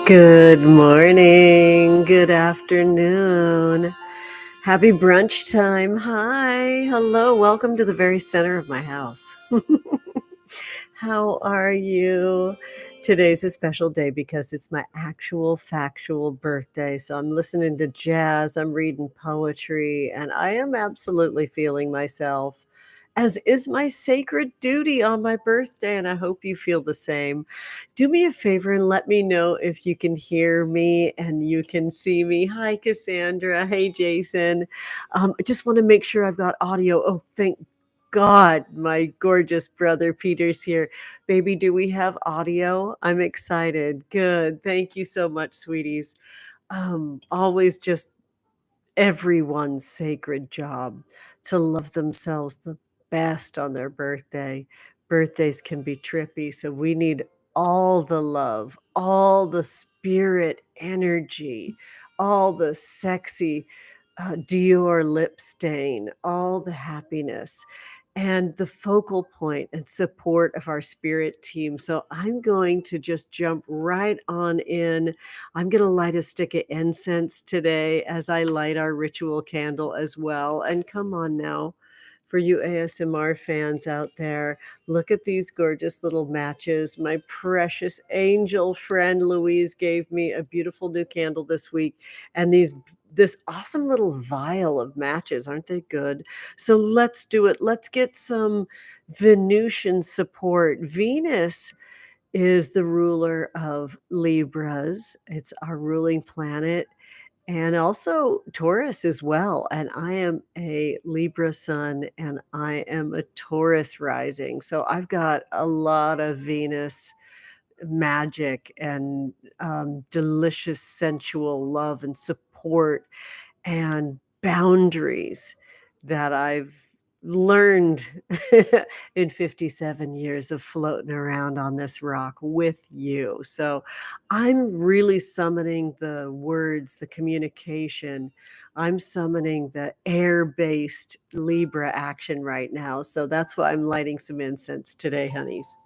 Good morning, good afternoon. Happy brunch time. Hi, hello, welcome to the very center of my house. How are you? Today's a special day because it's my actual factual birthday. So I'm listening to jazz, I'm reading poetry, and I am absolutely feeling myself, as is my sacred duty on my birthday. And I hope you feel the same. Do me a favor and let me know if you can hear me and you can see me. Hi, Cassandra. Hey, Jason. I just want to make sure I've got audio. Oh, thank God, my gorgeous brother Peter's here. Baby, do we have audio? I'm excited. Good. Thank you so much, sweeties. Always just everyone's sacred job to love themselves the best on their birthday. Birthdays can be trippy, so we need all the love, all the spirit energy, all the sexy Dior lip stain, all the happiness, and the focal point and support of our spirit team. So I'm going to just jump right on in. I'm going to light a stick of incense today as I light our ritual candle as well. And come on now, for you ASMR fans out there, look at these gorgeous little matches. My precious angel friend Louise gave me a beautiful new candle this week, and this awesome little vial of matches. Aren't they good? So let's do it. Let's get some Venusian support. Venus is the ruler of Libras. It's our ruling planet, and also Taurus as well. And I am a Libra sun and I am a Taurus rising. So I've got a lot of Venus magic and delicious sensual love and support and boundaries that I've learned in 57 years of floating around on this rock with you. So I'm really summoning the words, the communication. I'm summoning the air-based Libra action right now. So that's why I'm lighting some incense today, honeys.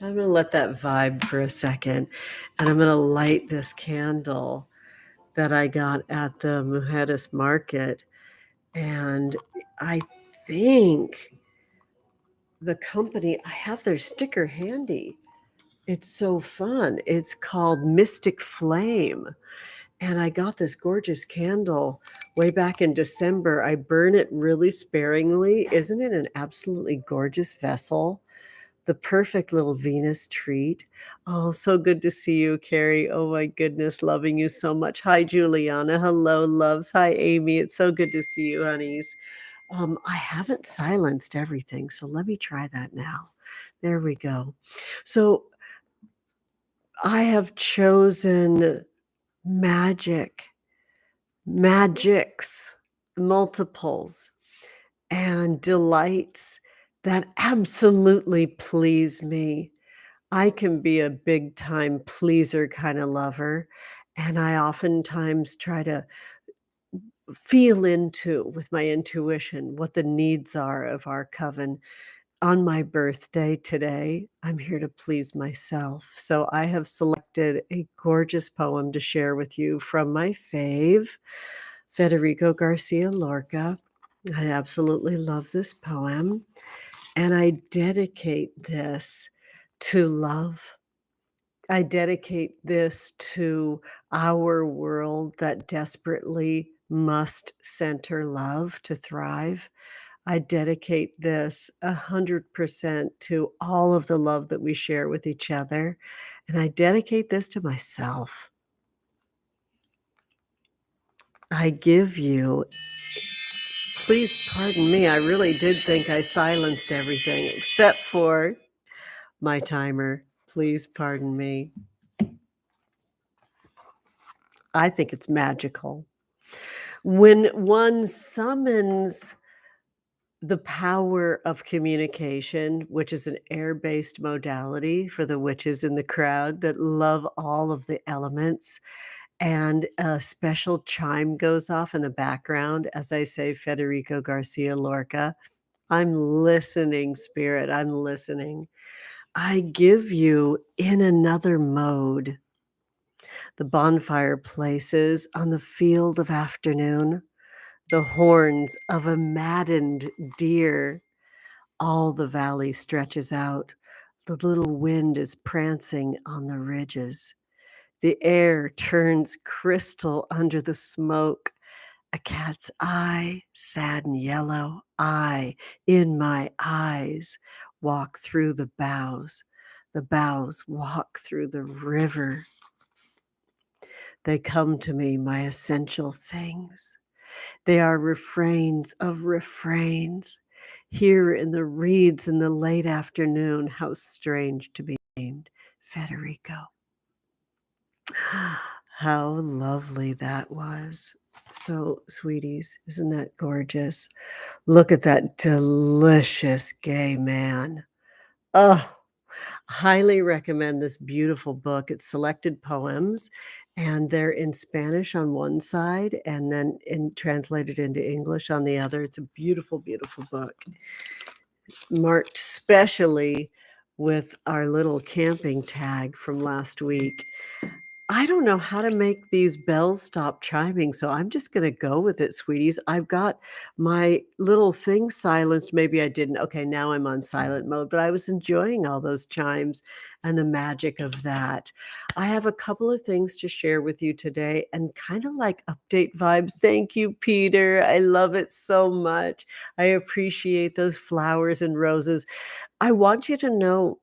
I'm going to let that vibe for a second, and I'm going to light this candle that I got at the Mujeres market. And I think the company, I have their sticker handy. It's so fun. It's called Mystic Flame. And I got this gorgeous candle way back in December. I burn it really sparingly. Isn't it an absolutely gorgeous vessel? The perfect little Venus treat. Oh, so good to see you, Carrie. Oh my goodness, loving you so much. Hi, Juliana. Hello, loves. Hi, Amy. It's so good to see you, honeys. I haven't silenced everything, so let me try that now. There we go. So I have chosen magic, magics, multiples, and delights that absolutely please me. I can be a big time pleaser kind of lover, and I oftentimes try to feel into with my intuition what the needs are of our coven. On my birthday today, I'm here to please myself. So I have selected a gorgeous poem to share with you from my fave, Federico Garcia Lorca. I absolutely love this poem, and I dedicate this to love. I dedicate this to our world that desperately must center love to thrive. I dedicate this 100% to all of the love that we share with each other. And I dedicate this to myself. I give you, please pardon me, I really did think I silenced everything except for my timer. Please pardon me. I think it's magical. When one summons the power of communication, which is an air-based modality for the witches in the crowd that love all of the elements and a special chime goes off in the background as I say Federico Garcia Lorca. I'm listening, Spirit, I'm listening. I give you In Another Mode. The bonfire places on the field of afternoon, the horns of a maddened deer. All the valley stretches out. The little wind is prancing on the ridges. The air turns crystal under the smoke. A cat's eye, sad and yellow, eye in my eyes, walk through the boughs. The boughs walk through the river. They come to me, my essential things. They are refrains of refrains. Here in the reeds in the late afternoon, how strange to be named Federico. How lovely that was. So, sweeties, isn't that gorgeous? Look at that delicious gay man. Oh, highly recommend this beautiful book. It's selected poems, and they're in Spanish on one side and then translated into English on the other. It's a beautiful, beautiful book, marked specially with our little camping tag from last week. I don't know how to make these bells stop chiming, so I'm just gonna go with it, sweeties. I've got my little thing silenced. Maybe I didn't. Okay, now I'm on silent mode, but I was enjoying all those chimes and the magic of that. I have a couple of things to share with you today and kind of like update vibes. Thank you, Peter. I love it so much. I appreciate those flowers and roses. I want you to know,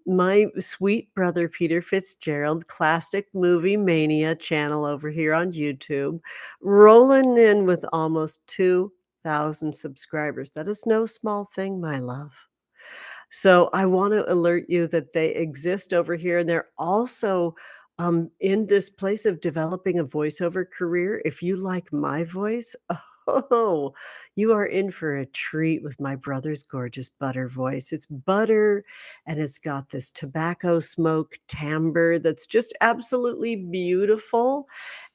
my sweet brother Peter Fitzgerald, Classic Movie Mania channel over here on YouTube, rolling in with almost 2,000 subscribers. That is no small thing, my love. So I want to alert you that they exist over here, and they're also in this place of developing a voiceover career. If you like my voice, oh, you are in for a treat with my brother's gorgeous butter voice. It's butter, and it's got this tobacco smoke timbre that's just absolutely beautiful.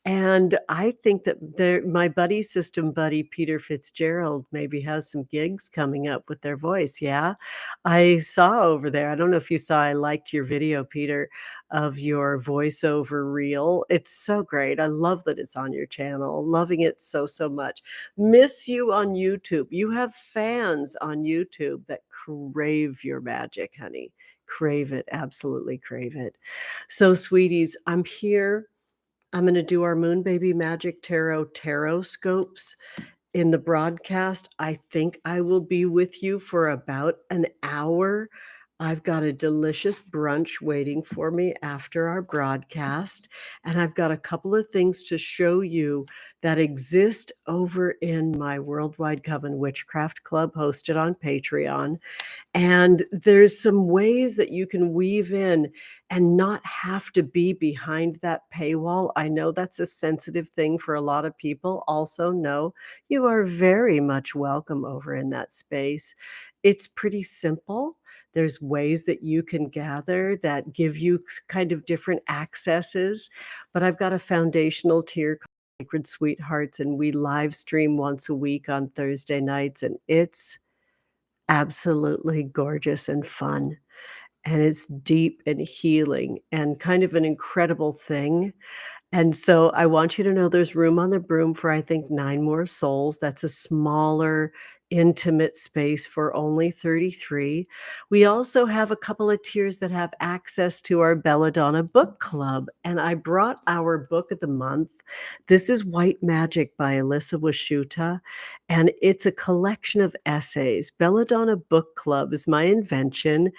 And I think that my buddy system buddy, Peter Fitzgerald, maybe has some gigs coming up with their voice. Yeah. I saw over there, I don't know if you saw, I liked your video, Peter, of your voiceover reel. It's so great. I love that it's on your channel. Loving it so, so much. Miss you on YouTube. You have fans on YouTube that crave your magic, honey. Crave it. Absolutely crave it. So, sweeties, I'm here. I'm going to do our Moon Baby Magic Tarot scopes in the broadcast. I think I will be with you for about an hour. I've got a delicious brunch waiting for me after our broadcast, and I've got a couple of things to show you that exist over in my Worldwide Coven Witchcraft Club hosted on Patreon. And there's some ways that you can weave in and not have to be behind that paywall. I know that's a sensitive thing for a lot of people. Also, know you are very much welcome over in that space. It's pretty simple. There's ways that you can gather that give you kind of different accesses, but I've got a foundational tier called Sacred Sweethearts, and we live stream once a week on Thursday nights, and it's absolutely gorgeous and fun, and it's deep and healing and kind of an incredible thing. And so I want you to know there's room on the broom for, I think, 9 more souls. That's a smaller, intimate space for only 33. We also have a couple of tiers that have access to our Belladonna Book Club. And I brought our book of the month. This is White Magic by Alyssa Washuta, and it's a collection of essays. Belladonna Book Club is my invention.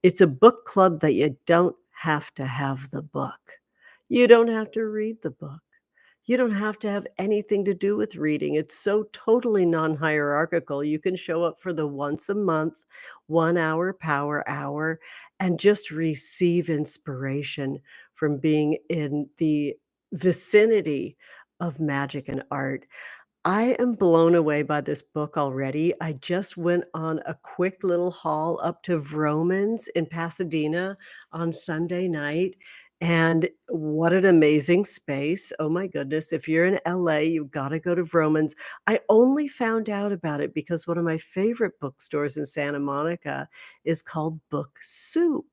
It's a book club that you don't have to have the book. You don't have to read the book. You don't have to have anything to do with reading. It's so totally non-hierarchical. You can show up for the once a month, 1 hour power hour, and just receive inspiration from being in the vicinity of magic and art. I am blown away by this book already. I just went on a quick little haul up to Vroman's in Pasadena on Sunday night, And what an amazing space. Oh my goodness. If you're in LA, you've got to go to Vroman's. I only found out about it because one of my favorite bookstores in Santa Monica is called Book Soup.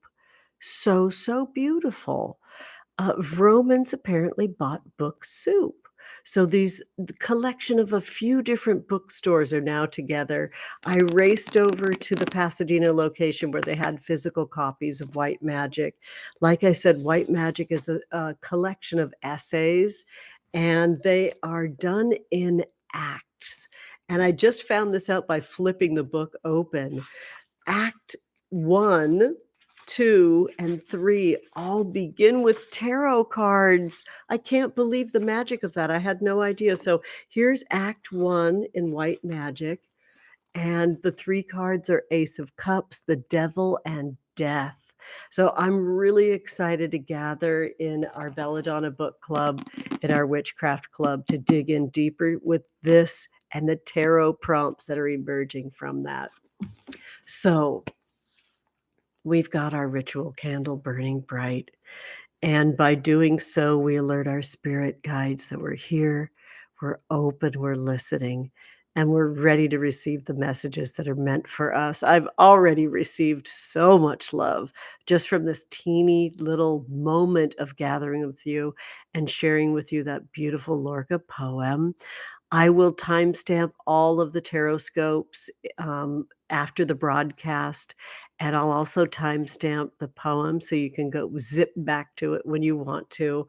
So beautiful. Vroman's apparently bought Book Soup. So the collection of a few different bookstores are now together. I raced over to the Pasadena location where they had physical copies of White Magic. Like I said, White Magic is a collection of essays, and they are done in acts. And I just found this out by flipping the book open. Act 1, 2, and 3 all begin with tarot cards. I can't believe the magic of that. I had no idea. So here's Act 1 in White Magic, and the 3 cards are Ace of Cups, the Devil, and Death. So I'm really excited to gather in our Belladonna Book Club, in our Witchcraft Club, to dig in deeper with this and the tarot prompts that are emerging from that. So we've got our ritual candle burning bright. And by doing so, we alert our spirit guides that we're here, we're open, we're listening, and we're ready to receive the messages that are meant for us. I've already received so much love just from this teeny little moment of gathering with you and sharing with you that beautiful Lorca poem. I will timestamp all of the Tarotscopes after the broadcast, and I'll also timestamp the poem so you can go zip back to it when you want to.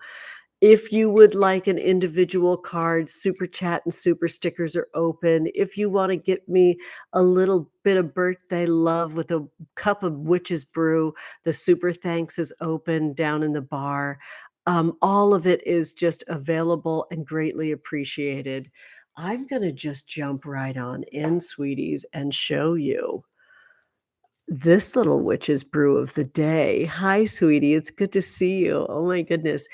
If you would like an individual card, super chat and super stickers are open. If you want to get me a little bit of birthday love with a cup of witch's brew, the super thanks is open down in the bar. All of it is just available and greatly appreciated. I'm going to just jump right on in, sweeties, and show you this little witch's brew of the day. Hi, sweetie. It's good to see you. Oh my goodness.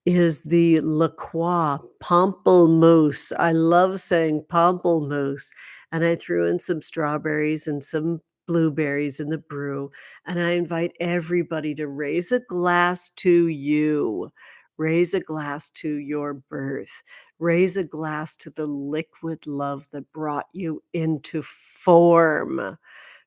Is the La Croix Pamplemousse. I love saying pamplemousse. And I threw in some strawberries and some blueberries in the brew. And I invite everybody to raise a glass to you. Raise a glass to your birth. Raise a glass to the liquid love that brought you into form.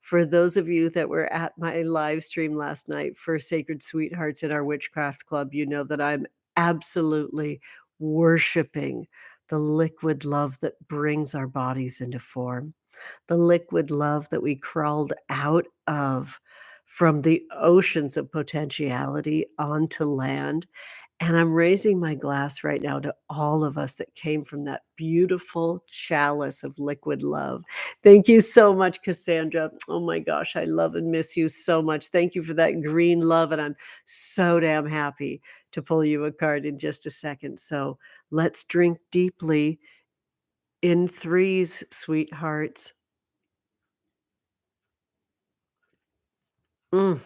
For those of you that were at my live stream last night for Sacred Sweethearts in our Witchcraft Club, you know that I'm absolutely worshiping the liquid love that brings our bodies into form, the liquid love that we crawled out of from the oceans of potentiality onto land. And I'm raising my glass right now to all of us that came from that beautiful chalice of liquid love. Thank you so much, Cassandra. Oh my gosh, I love and miss you so much. Thank you for that green love. And I'm so damn happy to pull you a card in just a second. So let's drink deeply in threes, sweethearts. Mm,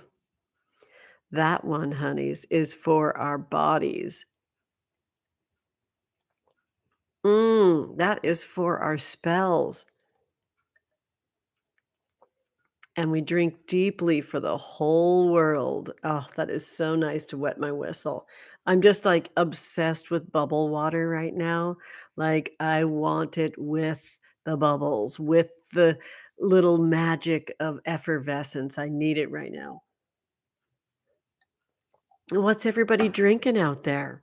that one, honeys, is for our bodies. That is for our spells. And we drink deeply for the whole world. Oh, that is so nice to wet my whistle. I'm just like obsessed with bubble water right now. Like I want it with the bubbles, with the little magic of effervescence. I need it right now. What's everybody drinking out there?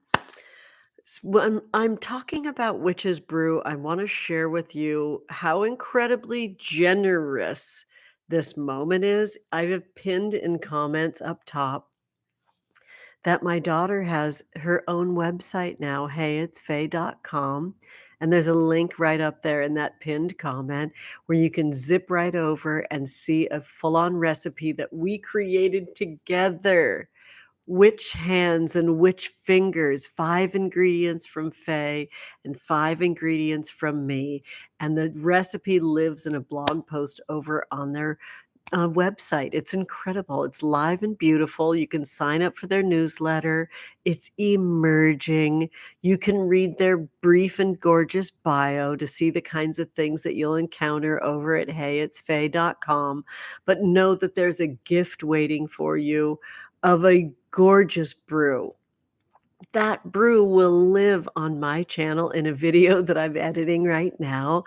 When I'm talking about Witch's Brew, I want to share with you how incredibly generous this moment is. I have pinned in comments up top that my daughter has her own website now, heyitsfaye.com. And there's a link right up there in that pinned comment where you can zip right over and see a full on recipe that we created together. Witch hands and witch fingers, 5 ingredients from Faye and 5 ingredients from me. And the recipe lives in a blog post over on their website. It's incredible. It's live and beautiful. You can sign up for their newsletter. It's emerging. You can read their brief and gorgeous bio to see the kinds of things that you'll encounter over at heyitsfaye.com. But know that there's a gift waiting for you of a gorgeous brew. that brew will live on my channel in a video that I'm editing right now.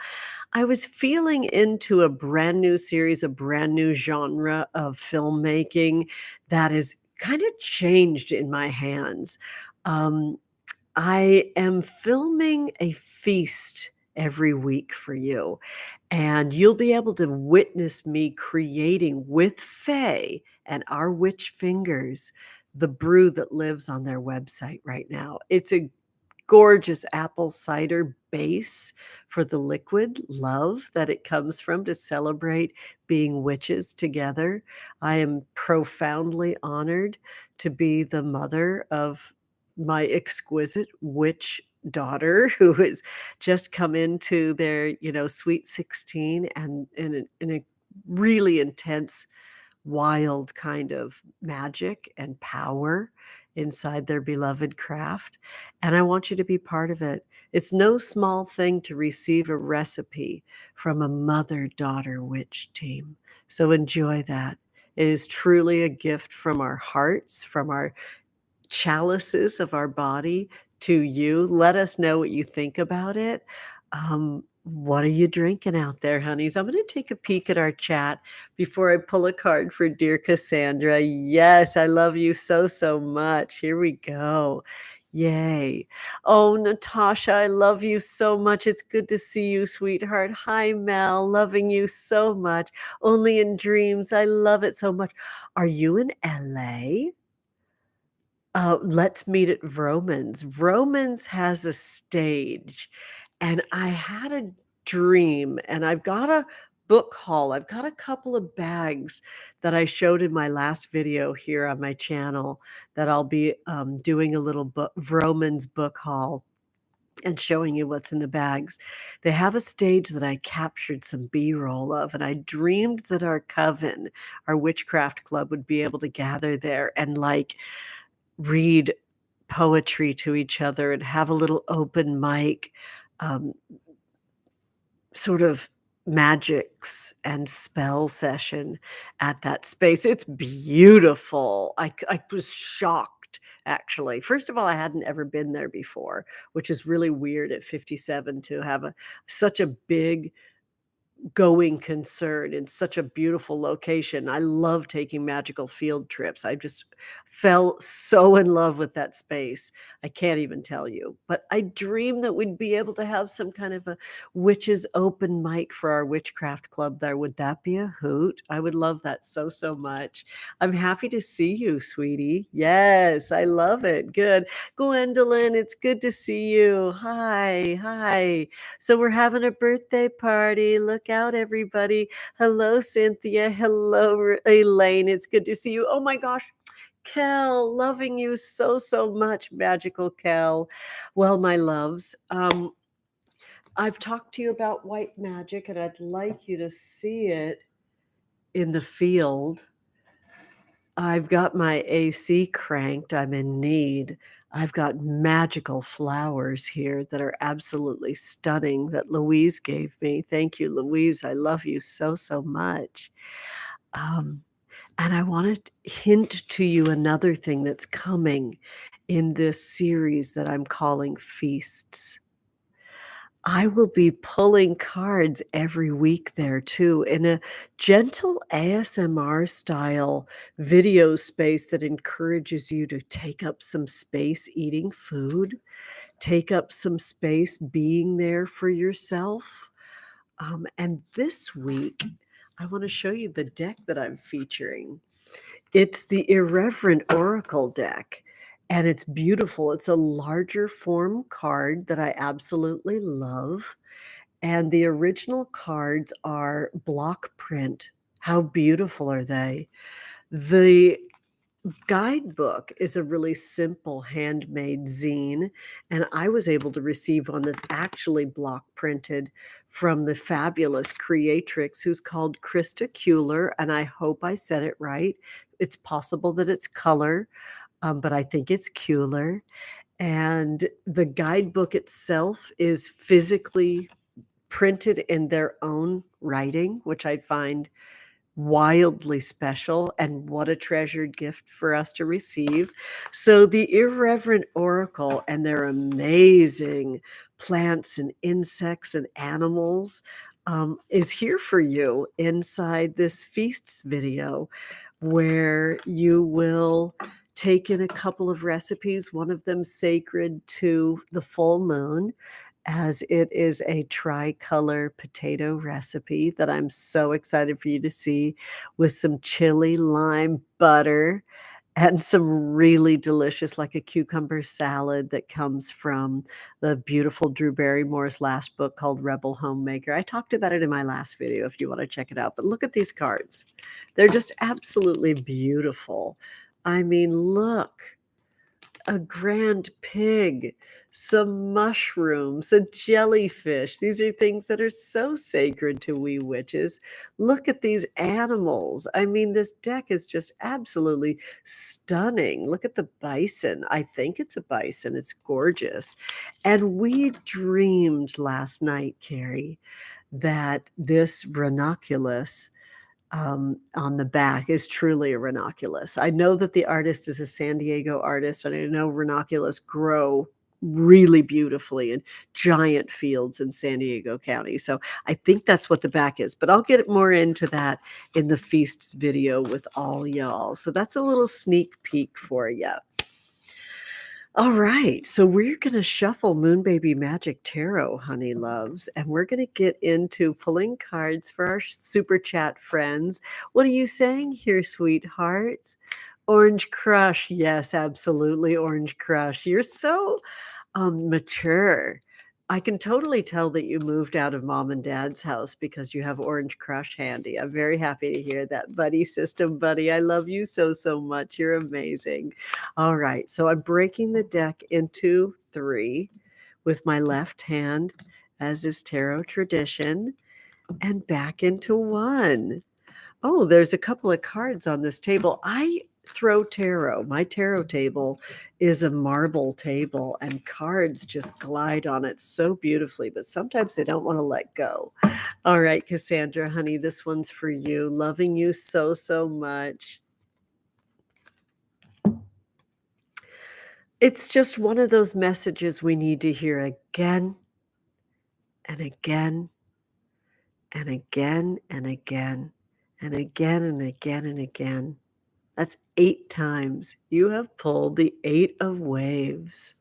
I was feeling into a brand new series, a brand new genre of filmmaking that has kind of changed in my hands. Um, I am filming a feast every week for you, and you'll be able to witness me creating with Faye and our witch fingers the brew that lives on their website right now. It's a gorgeous apple cider base for the liquid love that it comes from to celebrate being witches together. I am profoundly honored to be the mother of my exquisite witch daughter who has just come into their, sweet 16 and in a really intense wild kind of magic and power inside their beloved craft. And I want you to be part of it. It's no small thing to receive a recipe from a mother daughter witch team. So enjoy that. It is truly a gift from our hearts, from our chalices of our body to you. Let us know what you think about it. What are you drinking out there, honeys? I'm going to take a peek at our chat before I pull a card for dear Cassandra. Yes, I love you so, so much. Here we go. Yay. Oh, Natasha, I love you so much. It's good to see you, sweetheart. Hi, Mel. Loving you so much. Only in dreams. I love it so much. Are you in LA? Let's meet at Vroman's. Vroman's has a stage, and I had a dream, and I've got a book haul. I've got a couple of bags that I showed in my last video here on my channel that I'll be doing a little Vroman's book haul and showing you what's in the bags. They have a stage that I captured some B-roll of, and I dreamed that our coven, our witchcraft club, would be able to gather there and read poetry to each other and have a little open mic, um, sort of magics and spell session at that space. It's beautiful. I was shocked, actually. First of all, I hadn't ever been there before, which is really weird at 57 to have such a big going concern in such a beautiful location. I love taking magical field trips. I just fell so in love with that space. I can't even tell you. But I dreamed that we'd be able to have some kind of a witches open mic for our witchcraft club there. Would that be a hoot? I would love that so, so much. I'm happy to see you, sweetie. Yes, I love it. Good. Gwendolyn, it's good to see you. Hi, hi. So we're having a birthday party. Look out, everybody. Hello, Cynthia. Hello, Elaine. It's good to see you. Oh my gosh. Kel, loving you so, so much, magical Kel. Well, my loves, I've talked to you about white magic, and I'd like you to see it in the field. I've got my AC cranked. I'm in need. I've got magical flowers here that are absolutely stunning that Louise gave me. Thank you, Louise. I love you so, so much. And I want to hint to you another thing that's coming in this series that I'm calling Feasts. I will be pulling cards every week there too in a gentle ASMR style video space that encourages you to take up some space eating food, take up some space being there for yourself. And this week, I want to show you the deck that I'm featuring. It's the Irreverent Oracle deck, and it's beautiful. It's a larger form card that I absolutely love, and the original cards are block print. How beautiful are they? The Guidebook is a really simple handmade zine, and I was able to receive one that's actually block printed from the fabulous creatrix who's called Krista Kuehler, and I hope I said it right. It's possible that it's color, but I think it's Kuehler. And the guidebook itself is physically printed in their own writing, which I find wildly special, and what a treasured gift for us to receive. So the Irreverent Oracle and their amazing plants and insects and animals is here for you inside this feasts video, where you will take in a couple of recipes, one of them sacred to the full moon, as it is a tricolor potato recipe that I'm so excited for you to see, with some chili lime butter and some really delicious, like a cucumber salad that comes from the beautiful Drew Barrymore's last book called Rebel Homemaker. I talked about it in my last video if you want to check it out. But look at these cards. They're just absolutely beautiful. I mean, look, a grand pig, some mushrooms, a jellyfish. These are things that are so sacred to we witches. Look at these animals. I mean, this deck is just absolutely stunning. Look at the bison. I think it's a bison. It's gorgeous. And we dreamed last night, Carrie, that this ranunculus on the back is truly a ranunculus. I know that the artist is a San Diego artist, and I know ranunculus grow really beautifully in giant fields in San Diego County. So I think that's what the back is, but I'll get more into that in the feast video with all y'all. So that's a little sneak peek for you. All right, so we're going to shuffle Moon Baby Magic Tarot, honey loves, and we're going to get into pulling cards for our super chat friends. What are you saying here, sweethearts? Orange Crush. Yes, absolutely, Orange Crush. You're so mature. I can totally tell that you moved out of mom and dad's house because you have Orange Crush handy. I'm very happy to hear that, buddy system, buddy. I love you so, so much. You're amazing. All right, so I'm breaking the deck into 3 with my left hand, as is tarot tradition, and back into 1. Oh, there's a couple of cards on this table. I throw tarot. My tarot table is a marble table, and cards just glide on it so beautifully, but sometimes they don't want to let go. All right, Cassandra, honey, this one's for you. Loving you so, so much. It's just one of those messages we need to hear again and again and again and again and again and again and again. That's 8 times you have pulled the 8 of waves.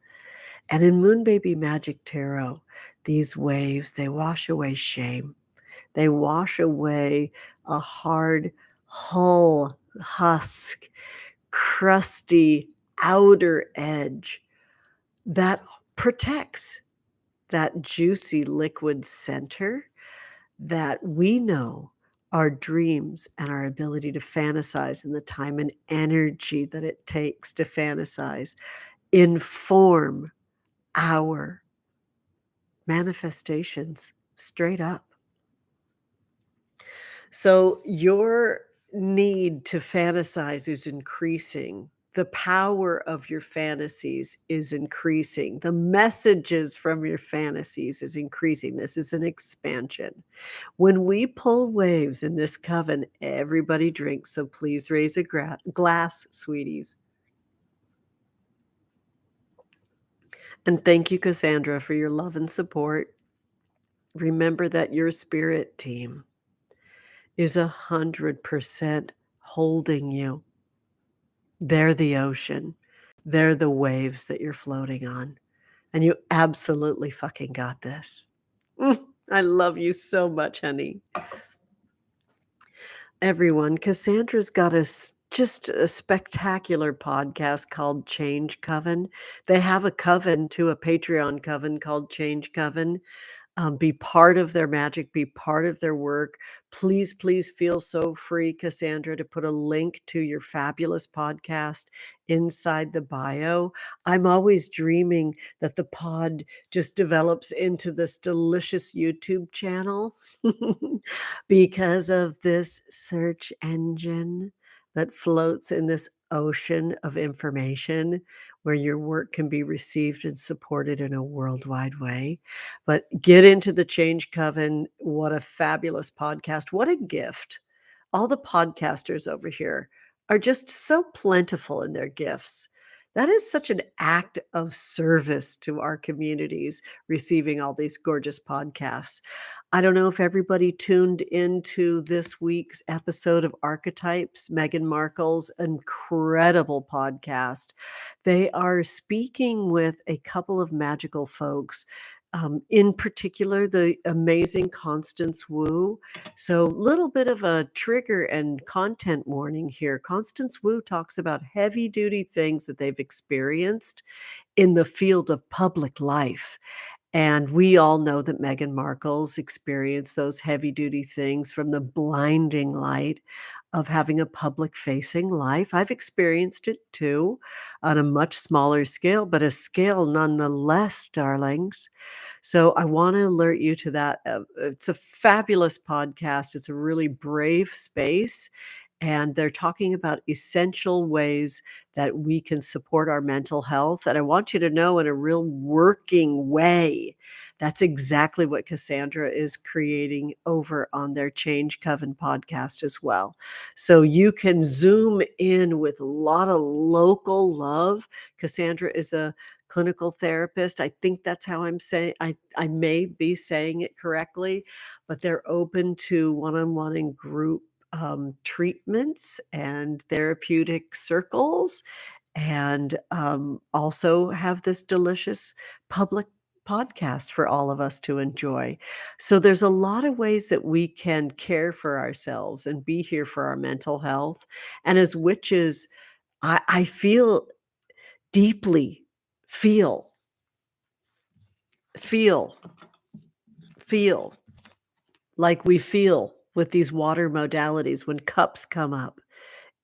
And in Moon Baby Magic Tarot, these waves, they wash away shame. They wash away a hard hull, husk, crusty outer edge that protects that juicy liquid center that we know our dreams and our ability to fantasize and the time and energy that it takes to fantasize inform our manifestations straight up. So your need to fantasize is increasing. The power of your fantasies is increasing. The messages from your fantasies is increasing. This is an expansion. When we pull waves in this coven, everybody drinks. So please raise a glass, sweeties. And thank you, Cassandra, for your love and support. Remember that your spirit team is 100% holding you. They're the ocean. They're the waves that you're floating on. And you absolutely fucking got this. I love you so much, honey. Everyone, Cassandra's got just a spectacular podcast called Change Coven. They have a coven too, a Patreon coven called Change Coven. Be part of their magic, be part of their work. Please, please feel so free, Cassandra, to put a link to your fabulous podcast inside the bio. I'm always dreaming that the pod just develops into this delicious YouTube channel because of this search engine that floats in this ocean of information where your work can be received and supported in a worldwide way. But get into the Change Coven. What a fabulous podcast. What a gift all the podcasters over here are just so plentiful in their gifts. That is such an act of service to our communities, receiving all these gorgeous podcasts. I don't know if everybody tuned into this week's episode of Archetypes, Meghan Markle's incredible podcast. They are speaking with a couple of magical folks, in particular, the amazing Constance Wu. So, little bit of a trigger and content warning here. Constance Wu talks about heavy duty things that they've experienced in the field of public life. And we all know that Meghan Markle's experienced those heavy duty things from the blinding light of having a public facing life. I've experienced it too on a much smaller scale, but a scale nonetheless, darlings. So I want to alert you to that. It's a fabulous podcast. It's a really brave space. And they're talking about essential ways that we can support our mental health. And I want you to know, in a real working way, that's exactly what Cassandra is creating over on their Change Coven podcast as well. So you can zoom in with a lot of local love. Cassandra is a clinical therapist. I think that's how I'm saying. I may be saying it correctly, but they're open to one-on-one and group treatments and therapeutic circles, and also have this delicious public podcast for all of us to enjoy. So there's a lot of ways that we can care for ourselves and be here for our mental health. And as witches, I feel deeply, feel, feel, feel like we feel with these water modalities when cups come up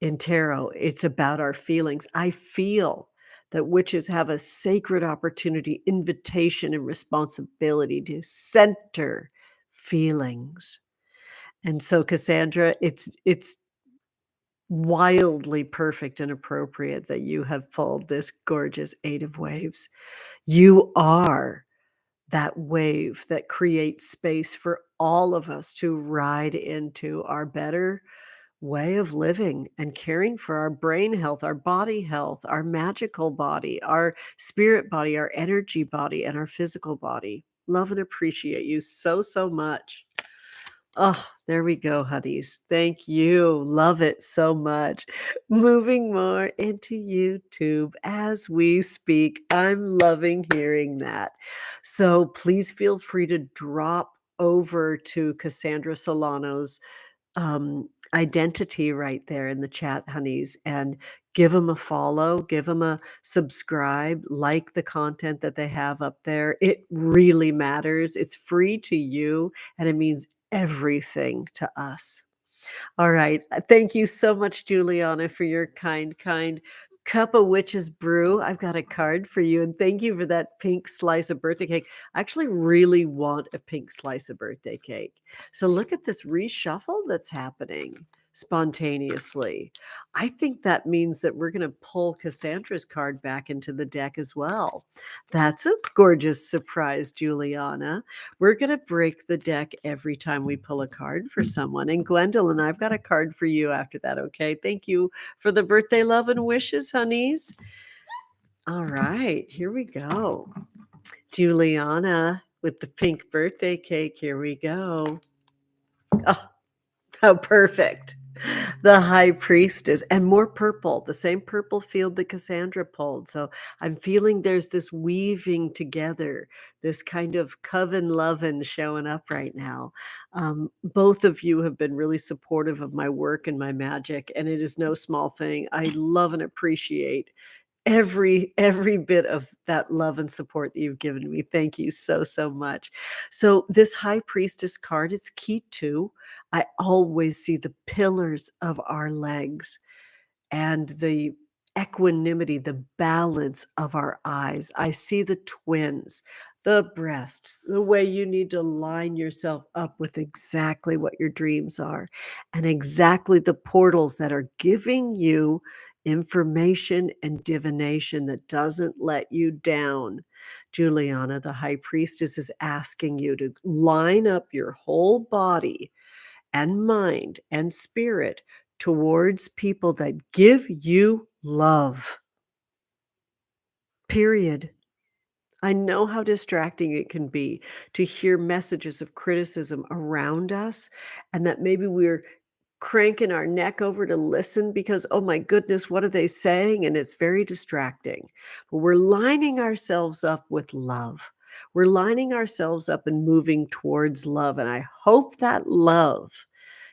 in tarot. It's about our feelings. I feel that witches have a sacred opportunity, invitation, and responsibility to center feelings. And so, Cassandra, it's wildly perfect and appropriate that you have pulled this gorgeous Eight of Waves. You are that wave that creates space for all of us to ride into our better way of living and caring for our brain health, our body health, our magical body, our spirit body, our energy body, and our physical body. Love and appreciate you so, so much. Oh, there we go, honeys. Thank you. Love it so much. Moving more into YouTube as we speak. I'm loving hearing that. So please feel free to drop over to Cassandra Solano's identity right there in the chat, honeys, and give them a follow, give them a subscribe, like the content that they have up there. It really matters. It's free to you, and it means everything to us. All right. Thank you so much, Juliana, for your kind cup of witch's brew. I've got a card for you, and thank you for that pink slice of birthday cake. I actually really want a pink slice of birthday cake. So look at this reshuffle that's happening spontaneously. I think that means that we're going to pull Cassandra's card back into the deck as well. That's a gorgeous surprise, Juliana. We're going to break the deck every time we pull a card for someone. And Gwendolyn, I've got a card for you after that, okay? Thank you for the birthday love and wishes, honeys. All right, here we go. Juliana with the pink birthday cake. Here we go. Oh, how perfect. The High Priestess, and more purple, the same purple field that Cassandra pulled. So I'm feeling there's this weaving together, this kind of Coven Lovin showing up right now. Both of you have been really supportive of my work and my magic, and it is no small thing. I love and appreciate every bit of that love and support that you've given me. Thank you so, so much. So this High Priestess card, it's key too. I always see the pillars of our legs and the equanimity, the balance of our eyes. I see the twins, the breasts, the way you need to line yourself up with exactly what your dreams are, and exactly the portals that are giving you information and divination that doesn't let you down. Juliana, the High Priestess, is asking you to line up your whole body and mind and spirit towards people that give you love. Period. I know how distracting it can be to hear messages of criticism around us, and that maybe we're cranking our neck over to listen because, oh my goodness, what are they saying? And it's very distracting. But we're lining ourselves up with love. We're lining ourselves up and moving towards love. And I hope that love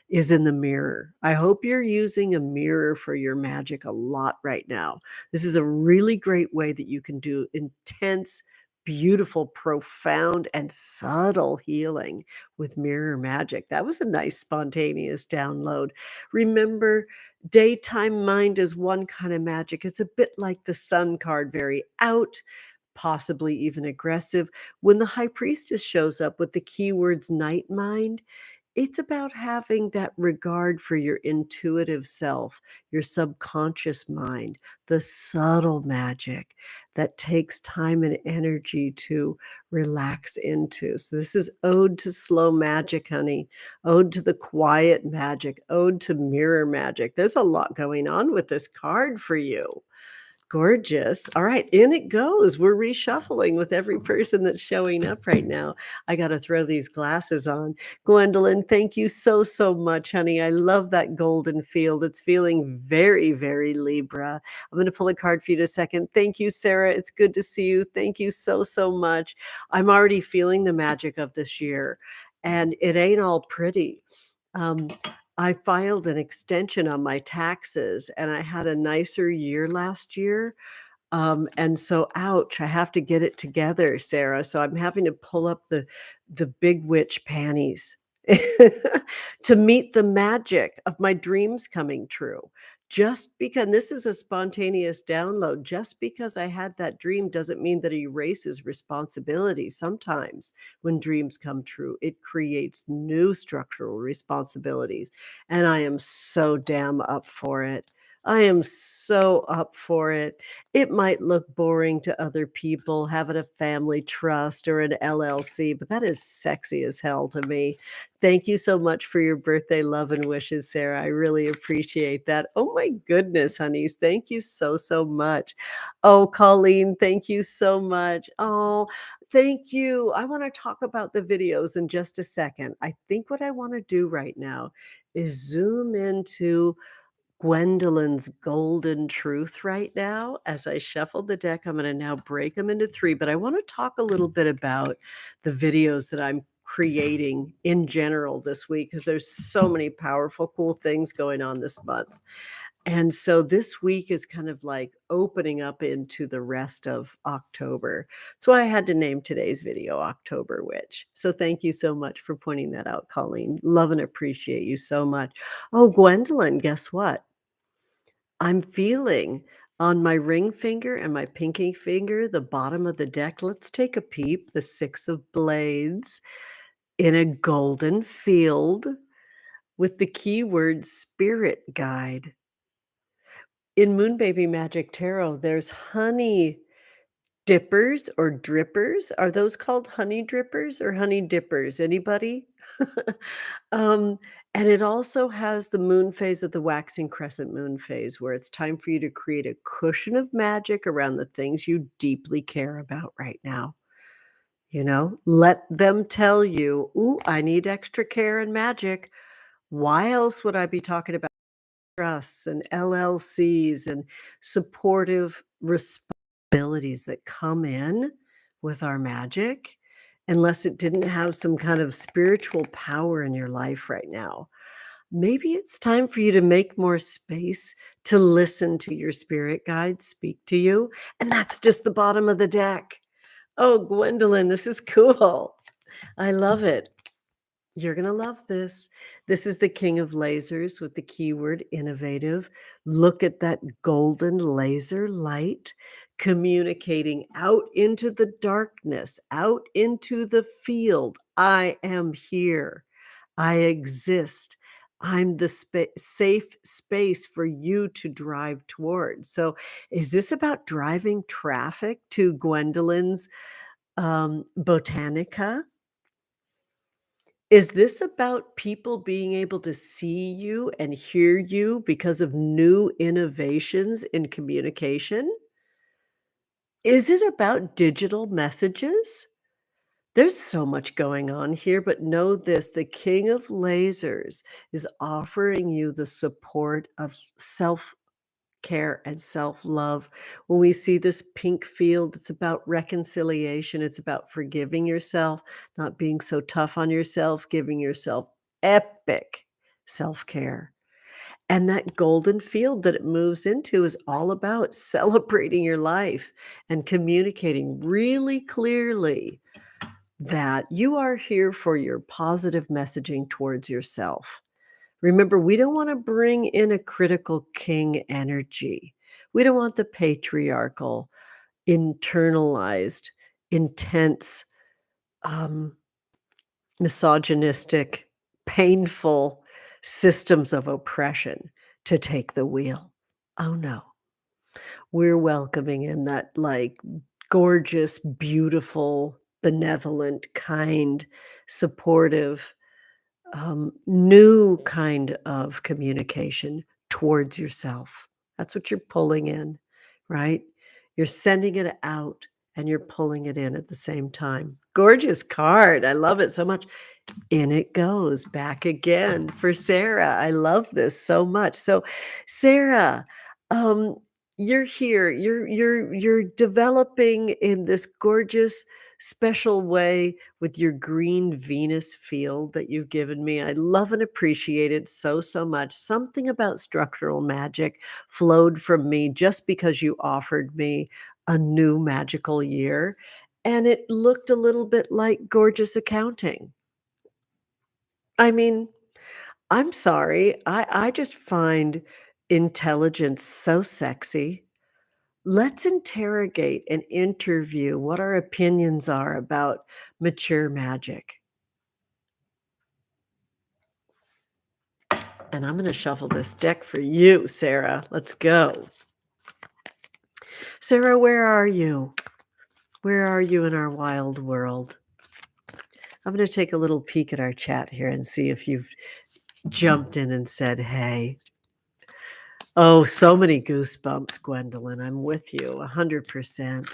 is in the mirror. I hope you're using a mirror for your magic a lot right now. This is a really great way that you can do intense, beautiful, profound, and subtle healing with mirror magic. That was a nice spontaneous download. Remember, daytime mind is one kind of magic. It's a bit like the sun card, very out, possibly even aggressive. When the high priestess shows up with the keywords night mind, it's about having that regard for your intuitive self, your subconscious mind, the subtle magic that takes time and energy to relax into. So this is ode to slow magic, honey. Ode to the quiet magic, ode to mirror magic. There's a lot going on with this card for you. Gorgeous. All right, in it goes. We're reshuffling with every person that's showing up right now. I got to throw these glasses on. Gwendolyn, thank you so, so much, honey. I love that golden field. It's feeling very, very Libra. I'm going to pull a card for you in a second. Thank you, Sarah. It's good to see you. Thank you so, so much. I'm already feeling the magic of this year, and it ain't all pretty. Um, I filed an extension on my taxes, and I had a nicer year last year. And so, ouch, I have to get it together, Sarah. So I'm having to pull up the big witch panties to meet the magic of my dreams coming true. Just because this is a spontaneous download, just because I had that dream doesn't mean that it erases responsibility. Sometimes when dreams come true, it creates new structural responsibilities. And I am so damn up for it. I am so up for it. It might look boring to other people having a family trust or an LLC, but that is sexy as hell to me. Thank you so much for your birthday love and wishes, Sarah. I really appreciate that. Oh my goodness, honeys. Thank you so, so much. Oh, Colleen, thank you so much. Oh, thank you. I want to talk about the videos in just a second. I think what I want to do right now is zoom into Gwendolyn's golden truth right now. As I shuffle the deck, I'm going to now break them into three, but I want to talk a little bit about the videos that I'm creating in general this week because there's so many powerful, cool things going on this month. And so this week is kind of like opening up into the rest of October. That's why I had to name today's video October Witch. So thank you so much for pointing that out, Colleen. Love and appreciate you so much. Oh, Gwendolyn, guess what? I'm feeling on my ring finger and my pinky finger, the bottom of the deck. Let's take a peep. The Six of Blades in a golden field with the keyword spirit guide. In Moon Baby Magic Tarot, there's honey dippers or drippers. Are those called honey drippers or honey dippers? Anybody? um, and it also has the moon phase of the waxing crescent moon phase, where it's time for you to create a cushion of magic around the things you deeply care about right now. Let them tell you, ooh, I need extra care and magic. Why else would I be talking about trusts and LLCs and supportive responsibilities that come in with our magic, unless it didn't have some kind of spiritual power in your life right now? Maybe it's time for you to make more space to listen to your spirit guides speak to you. And that's just the bottom of the deck. Oh, Gwendolyn, this is cool. I love it. You're going to love this. This is the King of Lasers with the keyword innovative. Look at that golden laser light communicating out into the darkness, out into the field. I am here. I exist. I'm the safe space for you to drive towards. So, is this about driving traffic to Gwendolyn's Botanica? Is this about people being able to see you and hear you because of new innovations in communication? Is it about digital messages? There's so much going on here, but know this, the king of lasers is offering you the support of self-care and self-love. When we see this pink field, it's about reconciliation. It's about forgiving yourself, not being so tough on yourself, giving yourself epic self-care. And that golden field that it moves into is all about celebrating your life and communicating really clearly that you are here for your positive messaging towards yourself. Remember, we don't want to bring in a critical king energy. We don't want the patriarchal, internalized, intense, um, misogynistic, painful systems of oppression to take the wheel. Oh no. We're welcoming in that like gorgeous, beautiful, benevolent, kind, supportive, new kind of communication towards yourself. That's what you're pulling in, right? You're sending it out and you're pulling it in at the same time. Gorgeous card. I love it so much. In it goes back again for Sarah. I love this so much. So, Sarah, um, you're here. You're developing in this gorgeous, special way with your green Venus field that you've given me. I love and appreciate it so, so much. Something about structural magic flowed from me just because you offered me a new magical year. And it looked a little bit like gorgeous accounting. I mean, I'm sorry. I just find intelligence so sexy. Let's interrogate and interview what our opinions are about mature magic. And I'm going to shuffle this deck for you, Sarah. Let's go. Sarah, where are you? Where are you in our wild world? I'm going to take a little peek at our chat here and see if you've jumped in and said, hey. Oh, so many goosebumps, Gwendolyn. I'm with you 100%.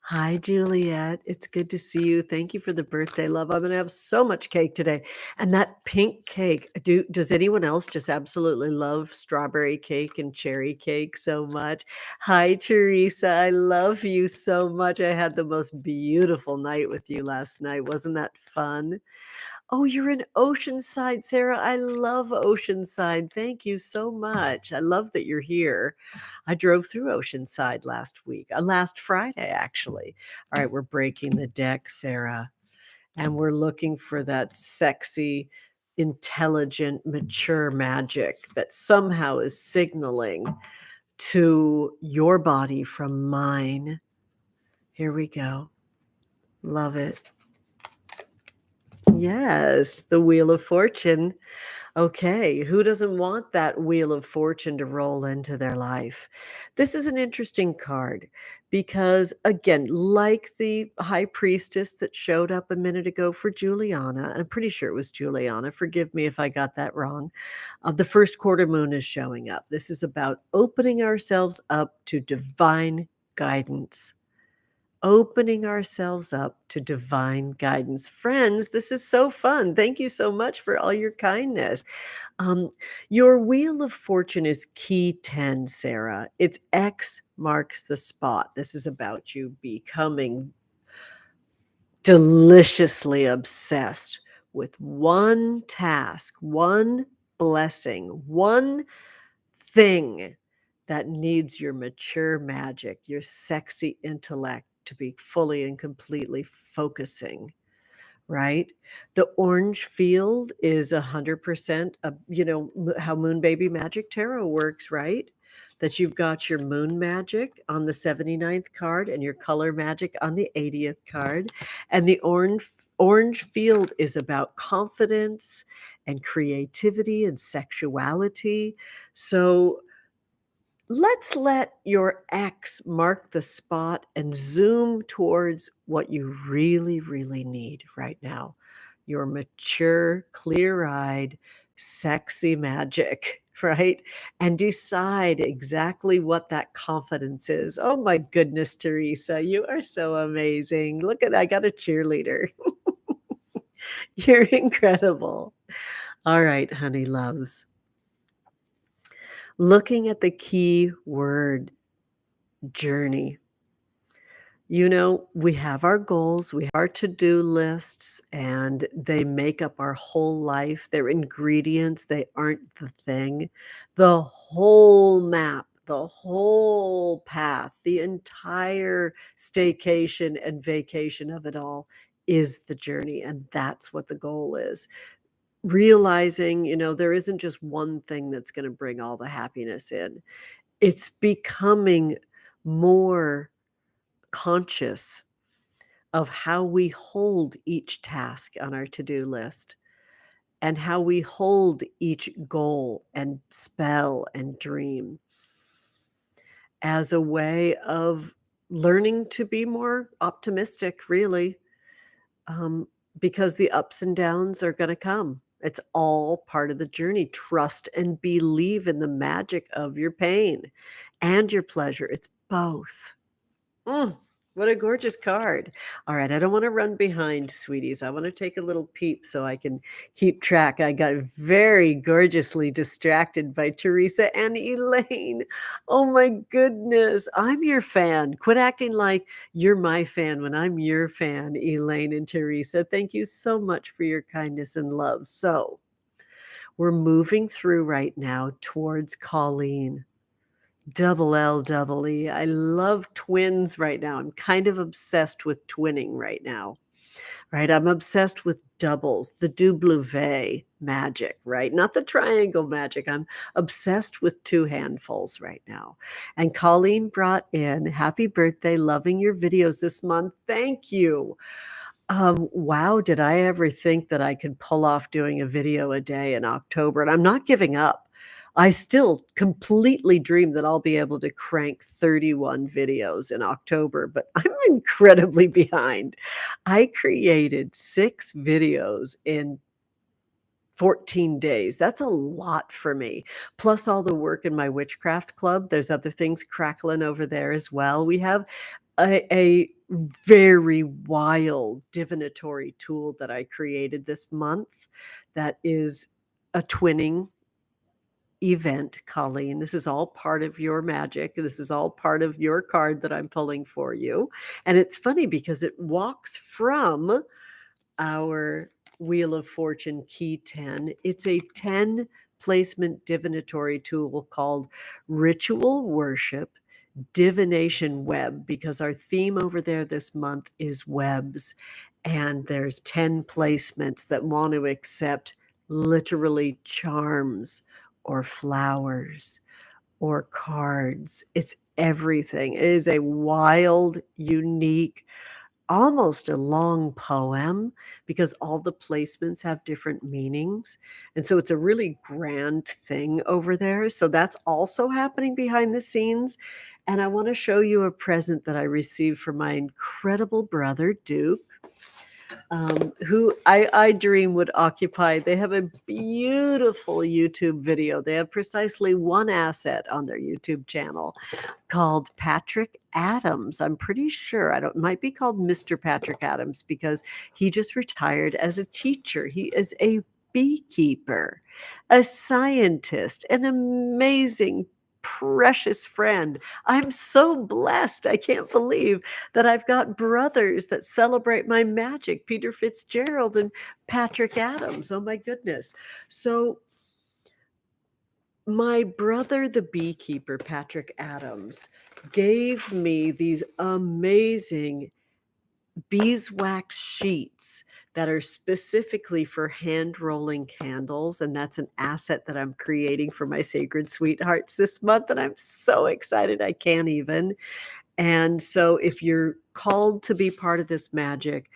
Hi, Juliet. It's good to see you. Thank you for the birthday love. I'm going to have so much cake today. And that pink cake, does anyone else just absolutely love strawberry cake and cherry cake so much? Hi, Teresa. I love you so much. I had the most beautiful night with you last night. Wasn't that fun? Oh, you're in Oceanside, Sarah. I love Oceanside. Thank you so much. I love that you're here. I drove through Oceanside last week, last Friday, actually. All right, we're breaking the deck, Sarah, and we're looking for that sexy, intelligent, mature magic that somehow is signaling to your body from mine. Here we go. Love it. Yes, the Wheel of Fortune. Okay, who doesn't want that Wheel of Fortune to roll into their life? This is an interesting card because, again, like the High Priestess that showed up a minute ago for Juliana, I'm pretty sure it was Juliana. Forgive me if I got that wrong. The first quarter moon is showing up. This is about opening ourselves up to divine guidance. Opening ourselves up to divine guidance. Friends, this is so fun. Thank you so much for all your kindness. Um, your Wheel of Fortune is key 10, Sarah. It's X marks the spot. This is about you becoming deliciously obsessed with one task, one blessing, one thing that needs your mature magic, your sexy intellect to be fully and completely focusing, right? The orange field is 100% how Moon Baby Magic Tarot works, right? That you've got your moon magic on the 79th card and your color magic on the 80th card. And the orange field is about confidence and creativity and sexuality. So Let's let your X mark the spot and zoom towards what you really, really need right now. Your mature, clear-eyed, sexy magic, right? And decide exactly what that confidence is. Oh my goodness, Teresa, you are so amazing. Look at, I got a cheerleader. You're incredible. All right, honey loves. Looking at the key word journey. You know, we have our goals, we have our to-do lists, and they make up our whole life. They're ingredients, they aren't the thing. The whole map, the whole path, the entire staycation and vacation of it all is the journey, and that's what the goal is. Realizing, you know, there isn't just one thing that's gonna bring all the happiness in. It's becoming more conscious of how we hold each task on our to-do list and how we hold each goal and spell and dream as a way of learning to be more optimistic, really, um, because the ups and downs are going to come. It's all part of the journey. Trust and believe in the magic of your pain and your pleasure. It's both. Mm, what a gorgeous card. All right, I don't want to run behind, sweeties. I want to take a little peep so I can keep track. I got very gorgeously distracted by Teresa and Elaine. Oh my goodness. I'm your fan. Quit acting like you're my fan when I'm your fan, Elaine and Teresa. Thank you so much for your kindness and love. So, we're moving through right now towards Colleen. Double L, double E. I love twins right now. I'm kind of obsessed with twinning right now, right? I'm obsessed with doubles, the double magic, right? Not the triangle magic. I'm obsessed with two handfuls right now. And Colleen brought in, happy birthday, loving your videos this month. Thank you. Wow, did I ever think that I could pull off doing a video a day in October? And I'm not giving up. I still completely dream that I'll be able to crank 31 videos in October, but I'm incredibly behind. I created 6 videos in 14 days. That's a lot for me. Plus all the work in my witchcraft club. There's other things crackling over there as well. We have a very wild divinatory tool that I created this month that is a twinning event, Colleen. This is all part of your magic. This is all part of your card that I'm pulling for you. And it's funny because it walks from our Wheel of Fortune Key 10. It's a 10 placement divinatory tool called Ritual Worship Divination Web, because our theme over there this month is webs. And there's 10 placements that want to accept literally charms or flowers or cards. It's everything. It is a wild, unique, almost a long poem because all the placements have different meanings. And so it's a really grand thing over there. So that's also happening behind the scenes. And I want to show you a present that I received from my incredible brother, Duke. Who I dream would occupy. They have a beautiful YouTube video. They have precisely one asset on their YouTube channel called Patrick Adams. I'm pretty sure. I don't. It might be called Mr. Patrick Adams because he just retired as a teacher. He is a beekeeper, a scientist, an amazing, precious friend. I'm so blessed. I can't believe that I've got brothers that celebrate my magic, Peter Fitzgerald and Patrick Adams. Oh my goodness. So my brother, the beekeeper, Patrick Adams, gave me these amazing beeswax sheets that are specifically for hand rolling candles. And that's an asset that I'm creating for my Sacred Sweethearts this month. And I'm so excited. I can't even. And so if you're called to be part of this magic,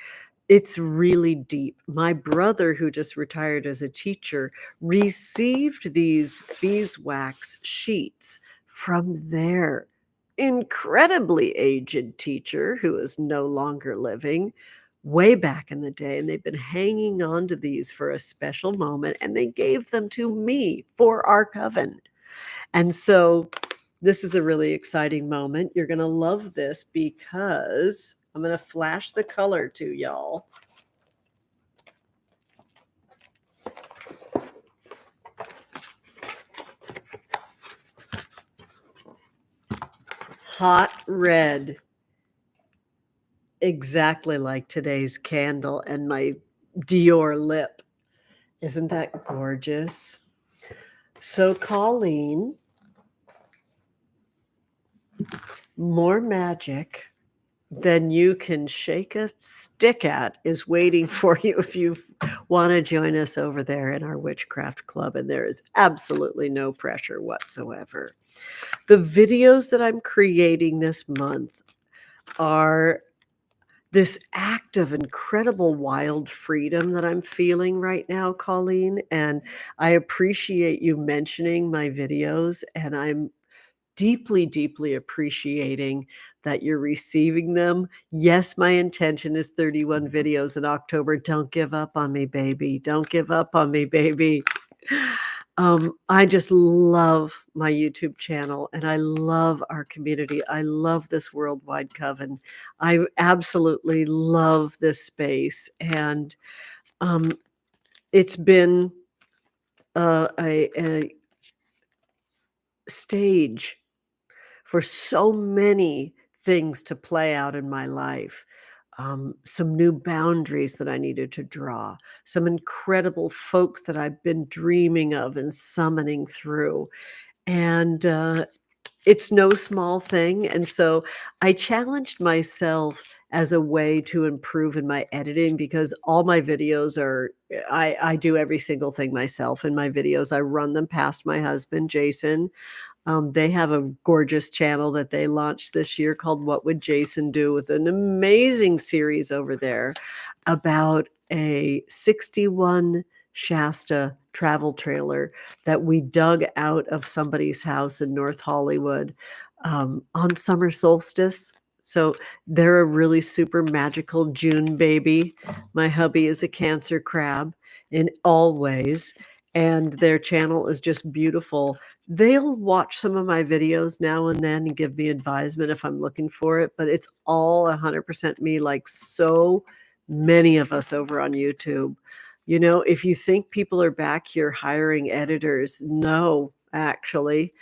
it's really deep. My brother, who just retired as a teacher, received these beeswax sheets from their incredibly aged teacher who is no longer living way back in the day. And they've been hanging on to these for a special moment, and they gave them to me for our coven. And so this is a really exciting moment. You're going to love this because I'm going to flash the color to y'all. Hot red, exactly like today's candle and my Dior lip. Isn't that gorgeous? So, Colleen, more magic than you can shake a stick at is waiting for you if you want to join us over there in our Witchcraft Club. And there is absolutely no pressure whatsoever. The videos that I'm creating this month are this act of incredible wild freedom that I'm feeling right now, Colleen. And I appreciate you mentioning my videos, and I'm deeply, deeply appreciating that you're receiving them. Yes, my intention is 31 videos in October. Don't give up on me, baby. Don't give up on me, baby. I just love my YouTube channel, and I love our community. I love this worldwide coven. I absolutely love this space. And it's been a stage for so many things to play out in my life. Some new boundaries that I needed to draw, some incredible folks that I've been dreaming of and summoning through. And it's no small thing. And so I challenged myself as a way to improve in my editing, because all my videos are, I do every single thing myself in my videos. I run them past my husband, Jason. They have a gorgeous channel that they launched this year called What Would Jason Do, with an amazing series over there about a 61 Shasta travel trailer that we dug out of somebody's house in North Hollywood on summer solstice. So they're a really super magical June baby. My hubby is a Cancer crab in all ways, and their channel is just beautiful. They'll watch some of my videos now and then and give me advisement if I'm looking for it, but it's all 100% me, like so many of us over on YouTube. You know, if you think people are back here hiring editors, no, actually,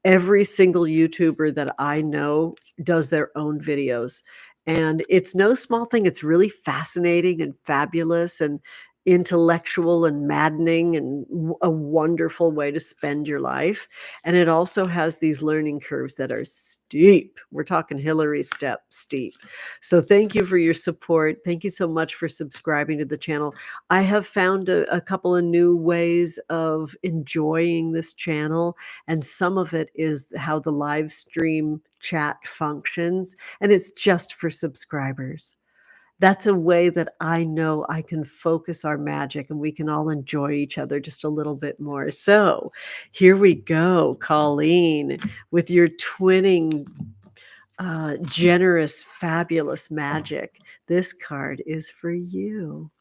every single YouTuber that I know does their own videos. And it's no small thing. It's really fascinating and fabulous and intellectual and maddening and a wonderful way to spend your life. And it also has these learning curves that are steep. We're talking Hillary step steep. So thank you for your support. Thank you so much for subscribing to the channel. I have found a couple of new ways of enjoying this channel, and some of it is how the live stream chat functions, and it's just for subscribers. That's a way that I know I can focus our magic and we can all enjoy each other just a little bit more. So here we go, Colleen, with your twinning, generous, fabulous magic. This card is for you.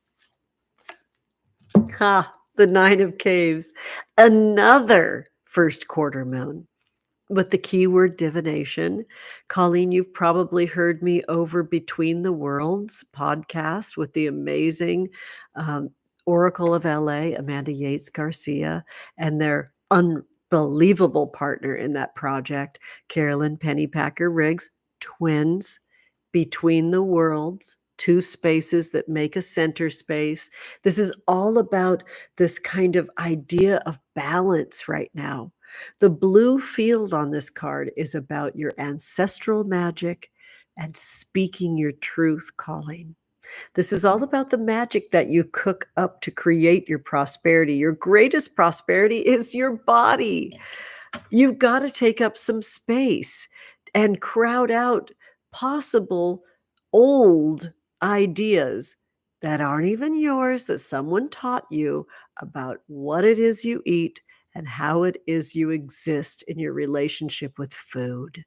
Ha, the Nine of Caves, another first quarter moon with the keyword divination. Colleen, you've probably heard me over Between the Worlds podcast with the amazing Oracle of LA, Amanda Yates Garcia, and their unbelievable partner in that project, Carolyn Pennypacker Riggs, twins, Between the Worlds, two spaces that make a center space. This is all about this kind of idea of balance right now. The blue field on this card is about your ancestral magic and speaking your truth, Colleen. This is all about the magic that you cook up to create your prosperity. Your greatest prosperity is your body. You've got to take up some space and crowd out possible old ideas that aren't even yours, that someone taught you about what it is you eat and how it is you exist in your relationship with food.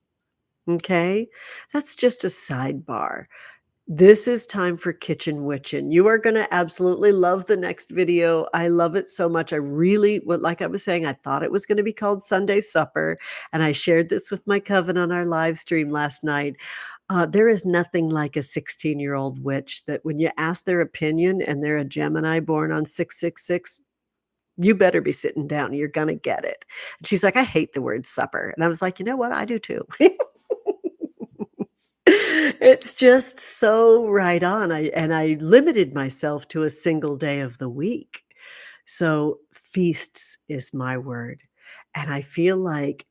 Okay? That's just a sidebar. This is time for Kitchen Witchin'. You are going to absolutely love the next video. I love it so much. I really, like I was saying, I thought it was going to be called Sunday Supper, and I shared this with my coven on our live stream last night. There is nothing like a 16-year-old witch that when you ask their opinion and they're a Gemini born on 666, you better be sitting down. You're going to get it. And she's like, I hate the word supper. And I was like, you know what? I do too. It's just so right on. I limited myself to a single day of the week. So feasts is my word. And I feel like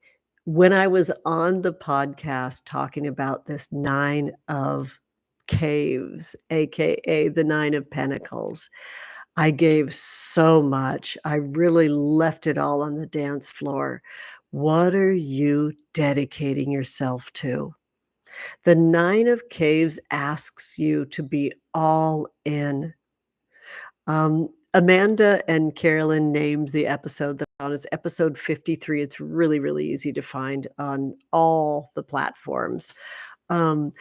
when I was on the podcast talking about this 9 of caves, aka the 9 of pentacles, I gave so much. I really left it all on the dance floor. What are you dedicating yourself to? The 9 of caves asks you to be all in. Amanda and Carolyn named the episode that on is episode 53. It's really, really easy to find on all the platforms. And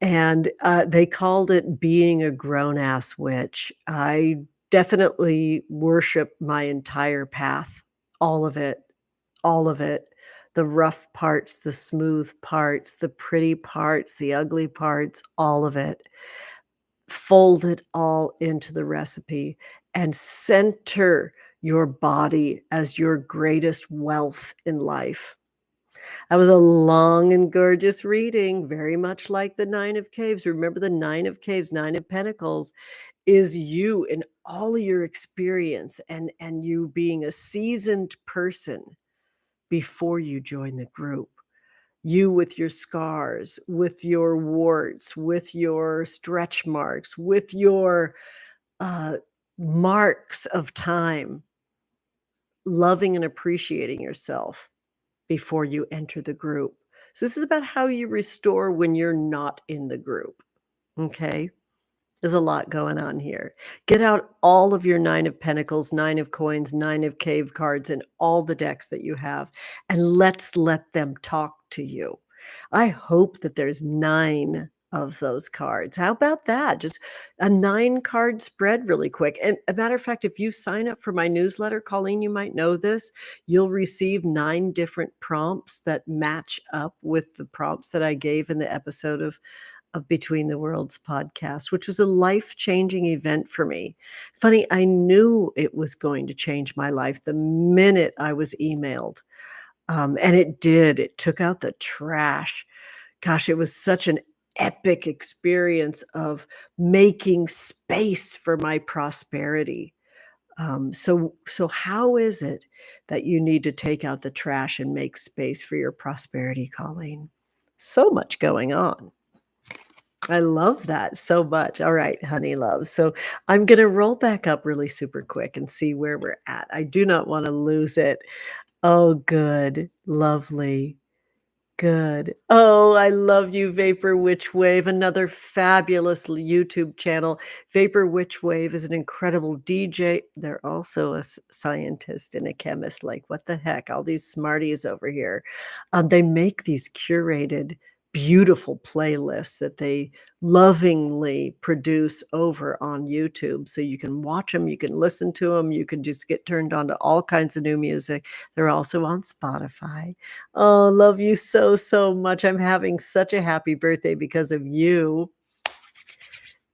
they called it being a grown-ass witch. I definitely worship my entire path, all of it, all of it. The rough parts, the smooth parts, the pretty parts, the ugly parts, all of it. Fold it all into the recipe and center your body as your greatest wealth in life. That was a long and gorgeous reading, very much like the 9 of caves. Remember the 9 of caves, 9 of pentacles is you in all of your experience and you being a seasoned person before you join the group. You with your scars, with your warts, with your stretch marks, with your marks of time, loving and appreciating yourself before you enter the group. So this is about how you restore when you're not in the group. Okay? There's a lot going on here. Get out all of your 9 of pentacles, 9 of coins, 9 of cave cards, and all the decks that you have, and let's let them talk to you. I hope that there's 9 of those cards. How about that? Just a 9-card spread really quick. And a matter of fact, if you sign up for my newsletter, Colleen, you might know this, you'll receive 9 different prompts that match up with the prompts that I gave in the episode of Between the Worlds podcast, which was a life-changing event for me. Funny, I knew it was going to change my life the minute I was emailed. And it did. It took out the trash. Gosh, it was such an epic experience of making space for my prosperity. So how is it that you need to take out the trash and make space for your prosperity, Colleen? So much going on. I love that so much. All right, honey love. So I'm going to roll back up really super quick and see where we're at. I do not want to lose it. Oh, good. Lovely. Good. Oh, I love you, Vapor Witch Wave, another fabulous YouTube channel. Vapor Witch Wave is an incredible DJ. They're also a scientist and a chemist. Like, what the heck? All these smarties over here. They make these curated, beautiful playlists that they lovingly produce over on YouTube. So you can watch them, you can listen to them, you can just get turned on to all kinds of new music. They're also on Spotify. Oh, love you so, so much. I'm having such a happy birthday because of you.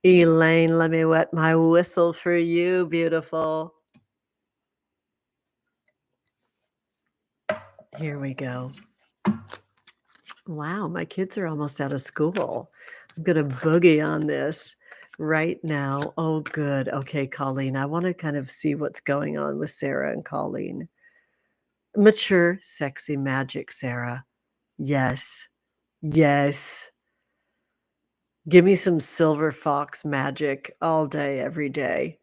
Elaine, let me wet my whistle for you, beautiful. Here we go. Wow, my kids are almost out of school. I'm going to boogie on this right now. Oh, good. Okay, Colleen, I want to kind of see what's going on with Sarah and Colleen. Mature, sexy magic, Sarah. Yes. Yes. Give me some silver fox magic all day, every day.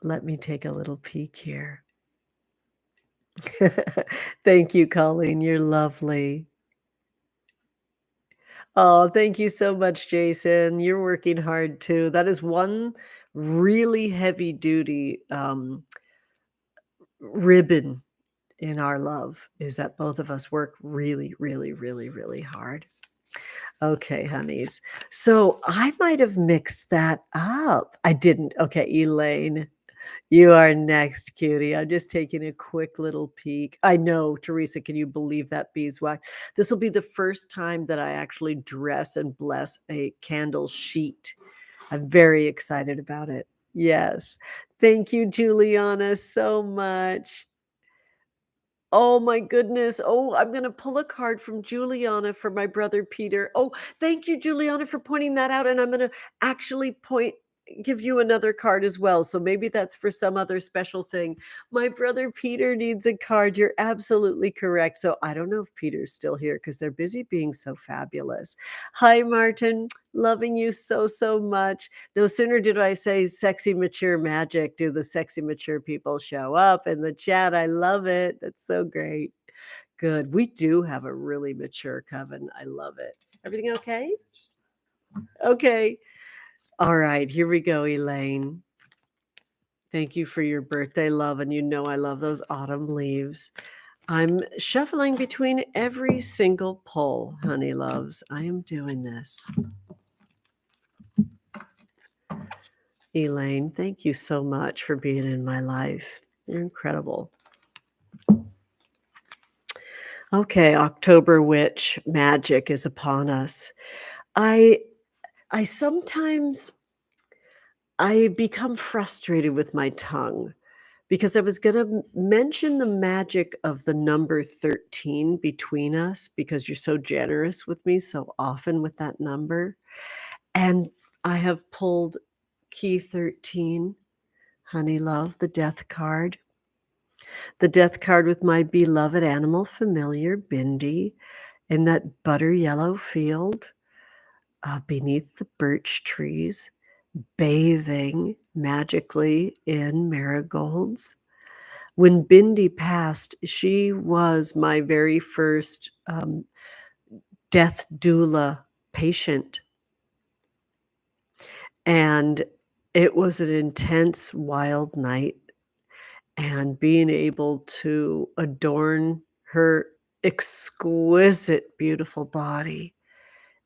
Let me take a little peek here. Thank you, Colleen. You're lovely. Oh, thank you so much, Jason. You're working hard too. That is one really heavy duty ribbon in our love is that both of us work really, really, really, really hard. Okay, honeys. So I might have mixed that up. I didn't. Okay, Elaine, you are next, cutie. I'm just taking a quick little peek. I know, Teresa, can you believe that beeswax? This will be the first time that I actually dress and bless a candle sheet. I'm very excited about it. Yes. Thank you, Juliana, so much. Oh my goodness. Oh, I'm going to pull a card from Juliana for my brother Peter. Oh, thank you, Juliana, for pointing that out. And I'm going to actually give you another card as well. So maybe that's for some other special thing. My brother Peter needs a card. You're absolutely correct. So I don't know if Peter's still here because they're busy being so fabulous. Hi, Martin. Loving you so, so much. No sooner did I say sexy, mature magic, do the sexy, mature people show up in the chat. I love it. That's so great. Good. We do have a really mature coven. I love it. Everything okay? Okay. All right. Here we go, Elaine. Thank you for your birthday love. And you know I love those autumn leaves. I'm shuffling between every single pull, honey loves. I am doing this. Elaine, thank you so much for being in my life. You're incredible. Okay, October witch magic is upon us. I sometimes become frustrated with my tongue because I was going to mention the magic of the number 13 between us because you're so generous with me so often with that number. And I have pulled key 13, honey love, the death card. The death card with my beloved animal familiar, Bindi, in that butter yellow field beneath the birch trees, bathing magically in marigolds. When Bindi passed, she was my very first death doula patient. And it was an intense, wild night. And being able to adorn her exquisite, beautiful body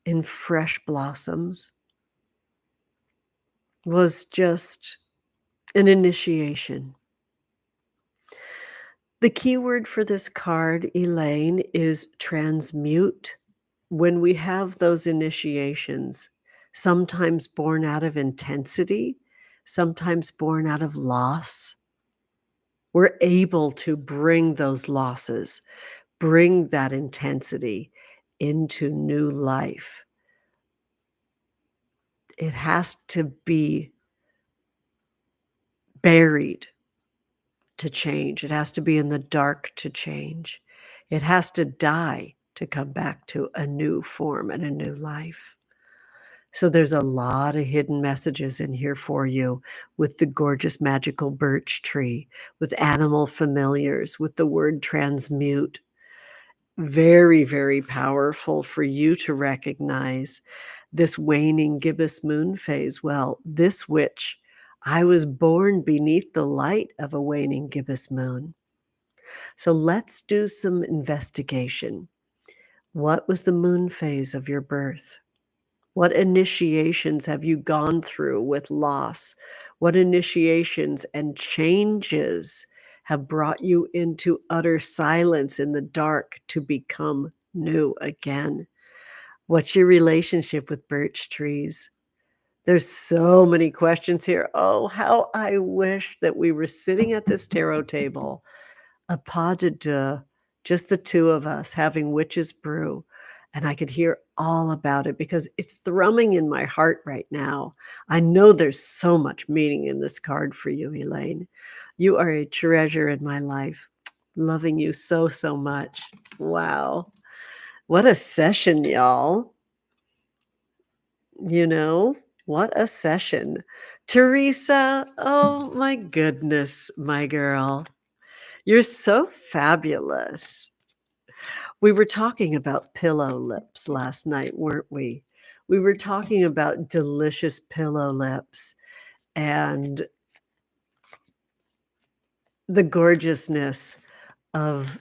in fresh blossoms was just an initiation. The key word for this card, Elaine, is transmute. When we have those initiations, sometimes born out of intensity, sometimes born out of loss, we're able to bring those losses, bring that intensity into new life. It has to be buried to change. It has to be in the dark to change. It has to die to come back to a new form and a new life. So there's a lot of hidden messages in here for you with the gorgeous magical birch tree, with animal familiars, with the word transmute. Very, very powerful for you to recognize this waning gibbous moon phase. Well, this witch, I was born beneath the light of a waning gibbous moon. So let's do some investigation. What was the moon phase of your birth? What initiations have you gone through with loss? What initiations and changes have brought you into utter silence in the dark to become new again? What's your relationship with birch trees? There's so many questions here. Oh, how I wish that we were sitting at this tarot table, a pas de deux, just the two of us having witches brew, and I could hear all about it because it's thrumming in my heart right now. I know there's so much meaning in this card for you, Elaine. You are a treasure in my life. Loving you so, so much. Wow. What a session, y'all. You know, what a session. Teresa, oh my goodness, my girl. You're so fabulous. We were talking about pillow lips last night, weren't we? We were talking about delicious pillow lips. And the gorgeousness of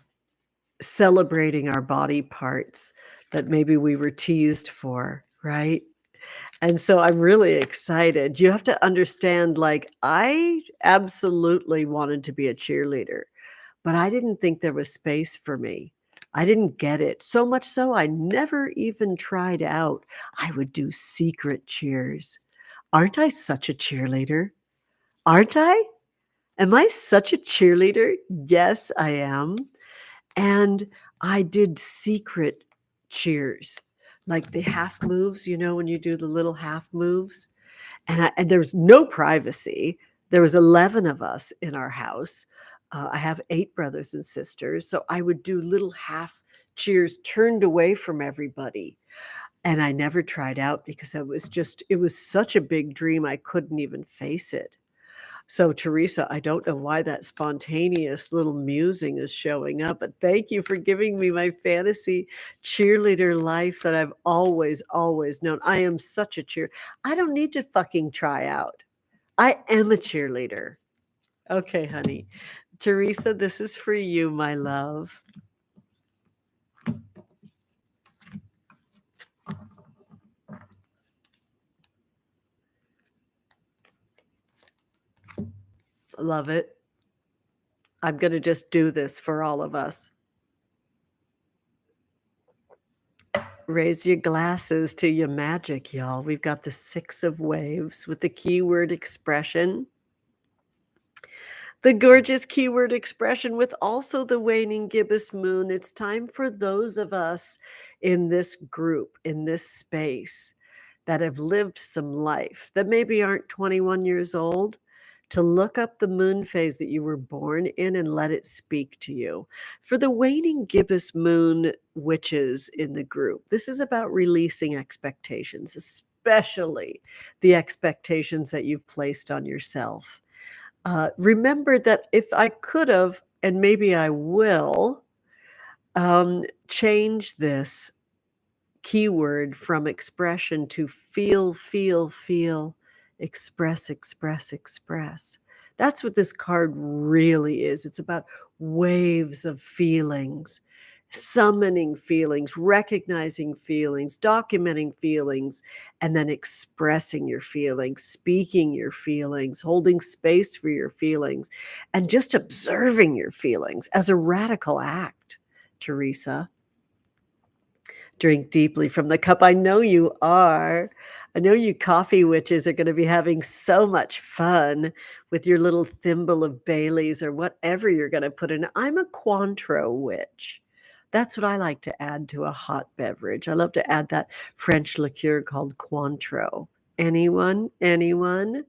celebrating our body parts that maybe we were teased for, right? And so I'm really excited. You have to understand, like, I absolutely wanted to be a cheerleader, but I didn't think there was space for me. I didn't get it. So much so I never even tried out. I would do secret cheers. Aren't I such a cheerleader? Aren't I? Am I such a cheerleader? Yes, I am. And I did secret cheers, like the half moves, you know, when you do the little half moves. And there's no privacy. There was 11 of us in our house. I have 8 brothers and sisters, so I would do little half cheers turned away from everybody. And I never tried out because it was such a big dream, I couldn't even face it. So, Teresa, I don't know why that spontaneous little musing is showing up, but thank you for giving me my fantasy cheerleader life that I've always, always known. I am such a I don't need to fucking try out. I am a cheerleader. Okay, honey. Teresa, this is for you, my love. Love it. I'm going to just do this for all of us. Raise your glasses to your magic, y'all. We've got the 6 of waves with the keyword expression. The gorgeous keyword expression with also the waning gibbous moon. It's time for those of us in this group, in this space, that have lived some life, that maybe aren't 21 years old, to look up the moon phase that you were born in and let it speak to you. For the waning gibbous moon witches in the group, this is about releasing expectations, especially the expectations that you've placed on yourself. Remember that if I could have, and maybe I will, change this keyword from expression to feel, feel, feel, express, express, express. That's what this card really is. It's about waves of feelings, summoning feelings, recognizing feelings, documenting feelings, and then expressing your feelings, speaking your feelings, holding space for your feelings, and just observing your feelings as a radical act, Teresa. Drink deeply from the cup. I know you are. I know you coffee witches are going to be having so much fun with your little thimble of Bailey's or whatever you're going to put in. I'm a Cointreau witch. That's what I like to add to a hot beverage. I love to add that French liqueur called Cointreau. Anyone? Anyone?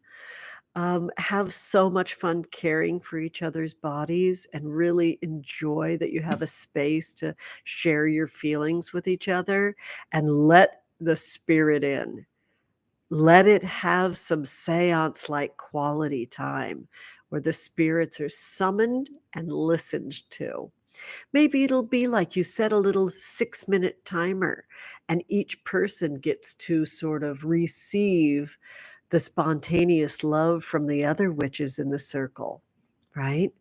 Have so much fun caring for each other's bodies and really enjoy that you have a space to share your feelings with each other and let the spirit in. Let it have some seance like quality time where the spirits are summoned and listened to. Maybe it'll be like you set a little 6-minute timer and each person gets to sort of receive the spontaneous love from the other witches in the circle, right?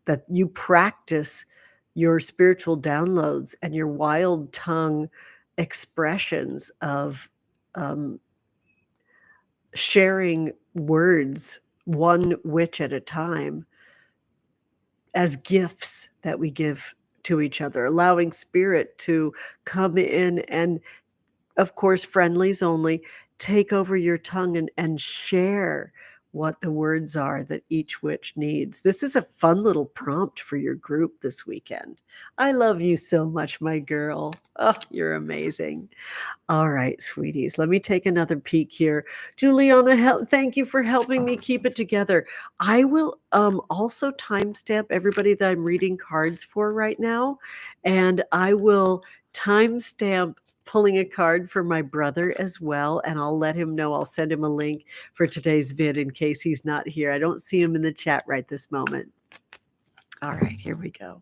That you practice your spiritual downloads and your wild tongue expressions of sharing words, one witch at a time, as gifts that we give to each other, allowing spirit to come in and, of course, friendlies only, take over your tongue and share what the words are that each witch needs. This is a fun little prompt for your group this weekend. I love you so much, my girl. Oh, you're amazing. All right, sweeties, let me take another peek here. Juliana, thank you for helping me keep it together. I will also timestamp everybody that I'm reading cards for right now, and I will timestamp pulling a card for my brother as well, and I'll let him know. I'll send him a link for today's vid in case he's not here. I don't see him in the chat right this moment. All right, here we go.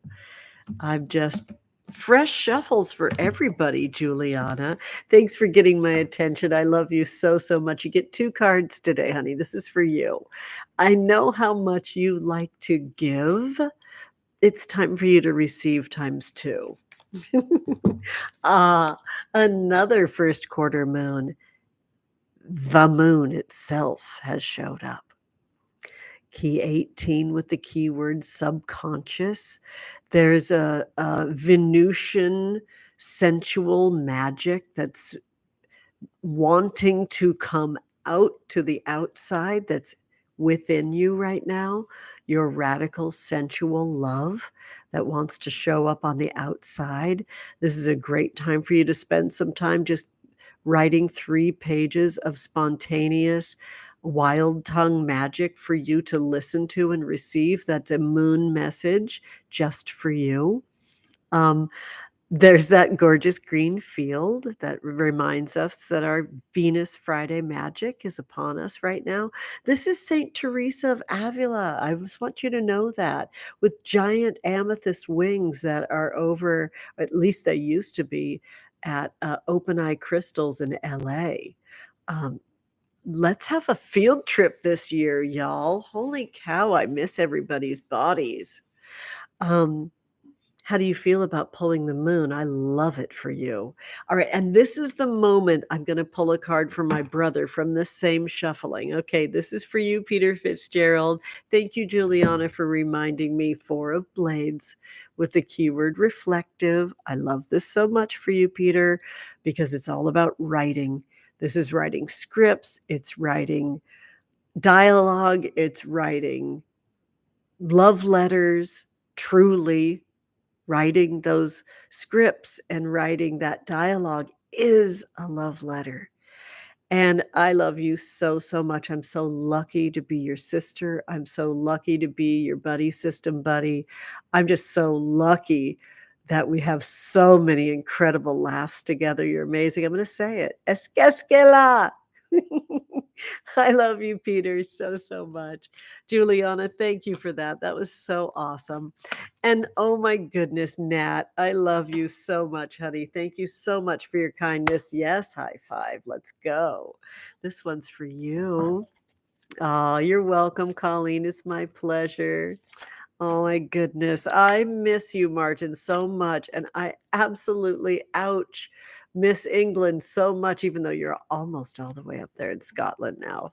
I'm just fresh shuffles for everybody, Juliana. Thanks for getting my attention. I love you so, so much. You get 2 cards today, honey. This is for you. I know how much you like to give. It's time for you to receive times 2. Ah, another first quarter moon. The moon itself has showed up. Key 18 with the keyword subconscious. There's a Venusian sensual magic that's wanting to come out to the outside, that's within you right now. Your radical sensual love that wants to show up on the outside. This is a great time for you to spend some time just writing 3 pages of spontaneous wild tongue magic for you to listen to and receive. That's a moon message just for you. Um, there's that gorgeous green field that reminds us that our Venus Friday magic is upon us right now. This is Saint Teresa of Avila. I just want you to know that, with giant amethyst wings that are over, at least they used to be, at Open Eye Crystals in LA. Let's have a field trip this year, y'all. Holy cow, I miss everybody's bodies. Um, how do you feel about pulling the moon? I love it for you. All right, and this is the moment I'm going to pull a card for my brother from this same shuffling. Okay, this is for you, Peter Fitzgerald. Thank you, Juliana, for reminding me. 4 of Blades with the keyword reflective. I love this so much for you, Peter, because it's all about writing. This is writing scripts, it's writing dialogue, it's writing love letters, truly. Writing those scripts and writing that dialogue is a love letter. And I love you so, so much. I'm so lucky to be your sister. I'm so lucky to be your buddy system buddy. I'm just so lucky that we have so many incredible laughs together. You're amazing. I'm going to say it. Esquesquela. I love you, Peter, so, so much. Juliana, thank you for that. That was so awesome. And oh my goodness, Nat, I love you so much, honey. Thank you so much for your kindness. Yes, high five. Let's go. This one's for you. Oh, you're welcome, Colleen. It's my pleasure. Oh my goodness. I miss you, Martin, so much. And I absolutely, ouch, miss England so much, even though you're almost all the way up there in Scotland now.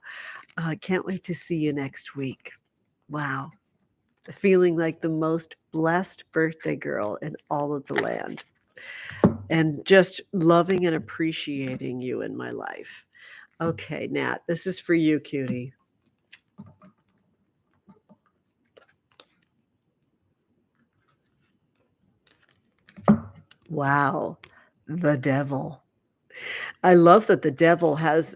I can't wait to see you next week. Wow. Feeling like the most blessed birthday girl in all of the land. And just loving and appreciating you in my life. Okay, Nat, this is for you, cutie. Wow, the devil. I love that the devil has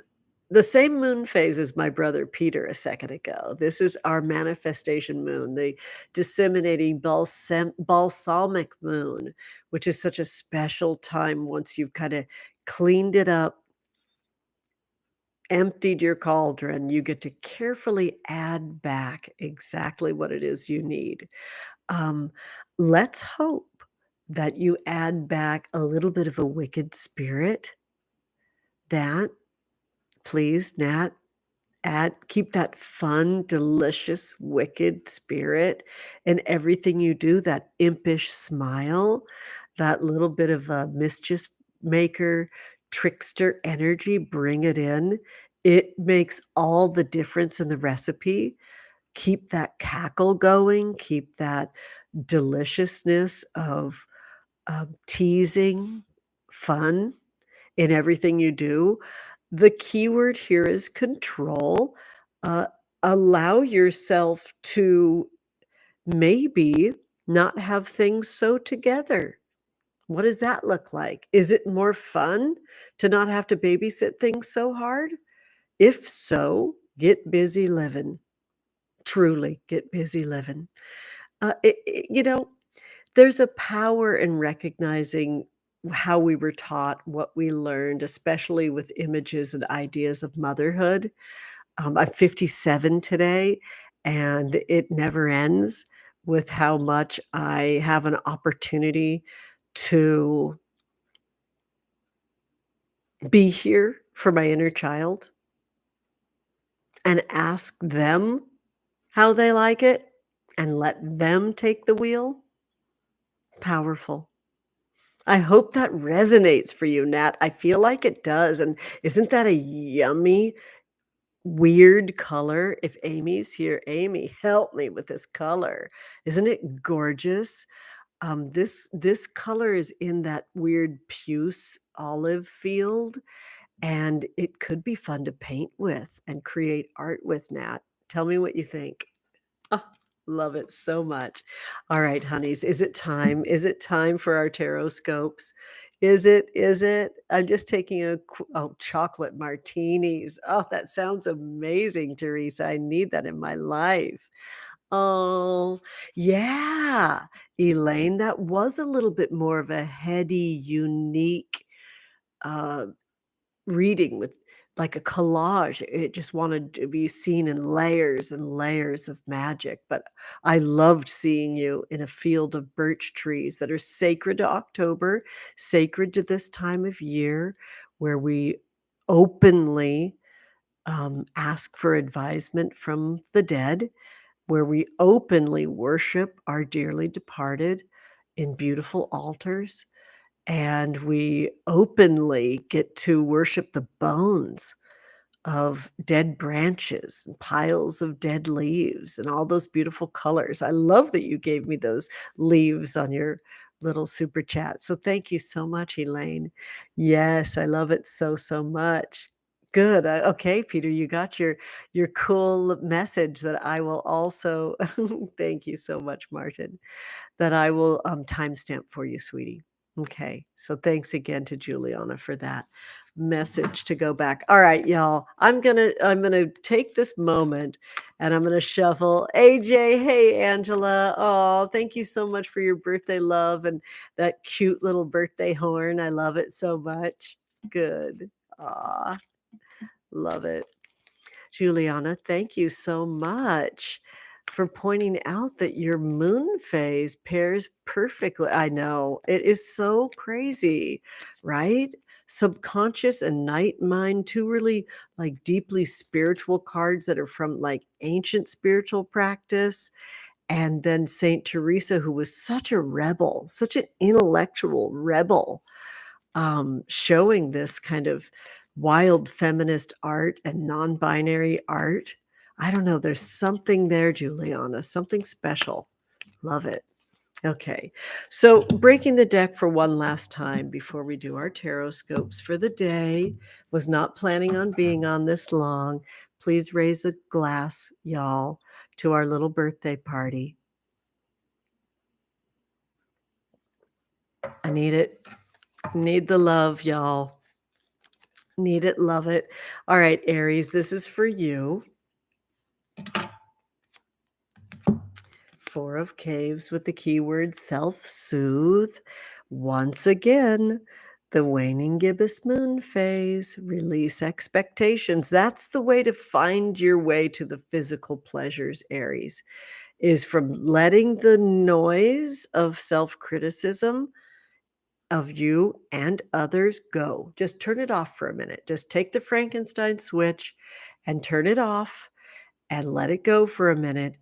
the same moon phase as my brother Peter a second ago. This is our manifestation moon, the disseminating balsamic moon, which is such a special time once you've kind of cleaned it up, emptied your cauldron, you get to carefully add back exactly what it is you need. Um, let's hope that you add back a little bit of a wicked spirit. That, please, Nat, keep that fun, delicious, wicked spirit in everything you do, that impish smile, that little bit of a mischief maker, trickster energy, bring it in. It makes all the difference in the recipe. Keep that cackle going, keep that deliciousness of teasing, fun in everything you do. The keyword here is control. Uh, allow yourself to maybe not have things so together. What does that look like? Is it more fun to not have to babysit things so hard? If so, get busy living. Truly, get busy living. You know, there's a power in recognizing how we were taught, what we learned, especially with images and ideas of motherhood. I'm 57 today, and it never ends with how much I have an opportunity to be here for my inner child and ask them how they like it and let them take the wheel. Powerful. I hope that resonates for you, Nat. I feel like it does. And isn't that a yummy, weird color? If Amy's here, Amy, help me with this color. Isn't it gorgeous? This color is in that weird puce olive field, and it could be fun to paint with and create art with, Nat. Tell me what you think. Oh, love it so much. All right, honeys, is it time? Is it time for our Tarotscopes? Is it? Is it? I'm just taking oh, chocolate martinis. Oh, that sounds amazing, Teresa. I need that in my life. Oh, yeah. Elaine, that was a little bit more of a heady, unique uh, reading with like a collage. It just wanted to be seen in layers and layers of magic. But I loved seeing you in a field of birch trees that are sacred to October, sacred to this time of year where we openly ask for advisement from the dead, where we openly worship our dearly departed in beautiful altars, and we openly get to worship the bones of dead branches and piles of dead leaves and all those beautiful colors. I love that you gave me those leaves on your little super chat. So thank you so much, Elaine. Yes, I love it so, so much. Good. Okay, Peter, you got your cool message that I will also thank you so much, Martin, that I will timestamp for you, sweetie. Okay, so thanks again to Juliana for that message to go back. All right, y'all. I'm gonna take this moment and I'm gonna shuffle. AJ, hey Angela. Oh, thank you so much for your birthday love and that cute little birthday horn. I love it so much. Good. Aw, love it. Juliana, thank you so much for pointing out that your moon phase pairs perfectly. I know it is so crazy, right? Subconscious and night mind, two really like deeply spiritual cards that are from like ancient spiritual practice. And then Saint Teresa, who was such a rebel, such an intellectual rebel, showing this kind of wild feminist art and non-binary art. I don't know. There's something there, Juliana, something special. Love it. Okay. So breaking the deck for one last time before we do our tarot scopes for the day. Was not planning on being on this long. Please raise a glass, y'all, to our little birthday party. I need it. Need the love, y'all. Need it, love it. All right, Aries, this is for you. Four of Caves with the keyword self-soothe. Once again, the waning gibbous moon phase. Release expectations. That's the way to find your way to the physical pleasures, Aries, is from letting the noise of self-criticism of you and others go. Just turn it off for a minute. Just take the Frankenstein switch and turn it off and let it go for a minute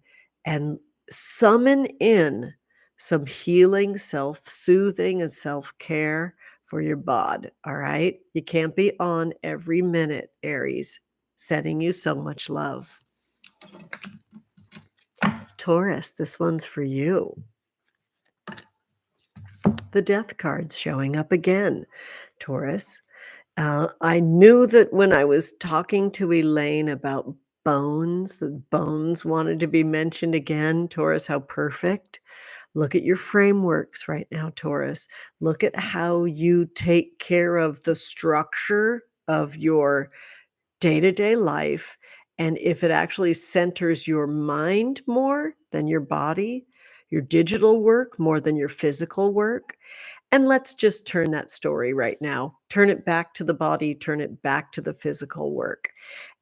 and summon in some healing, self-soothing, and self-care for your bod. All right. You can't be on every minute, Aries. Sending you so much love. Taurus, this one's for you. The death card's showing up again, Taurus. I knew that when I was talking to Elaine about bones, that bones wanted to be mentioned again. Taurus, how perfect. Look at your frameworks right now, Taurus. Look at how you take care of the structure of your day-to-day life. And if it actually centers your mind more than your body, your digital work more than your physical work. And let's just turn that story right now. Turn it back to the body, turn it back to the physical work.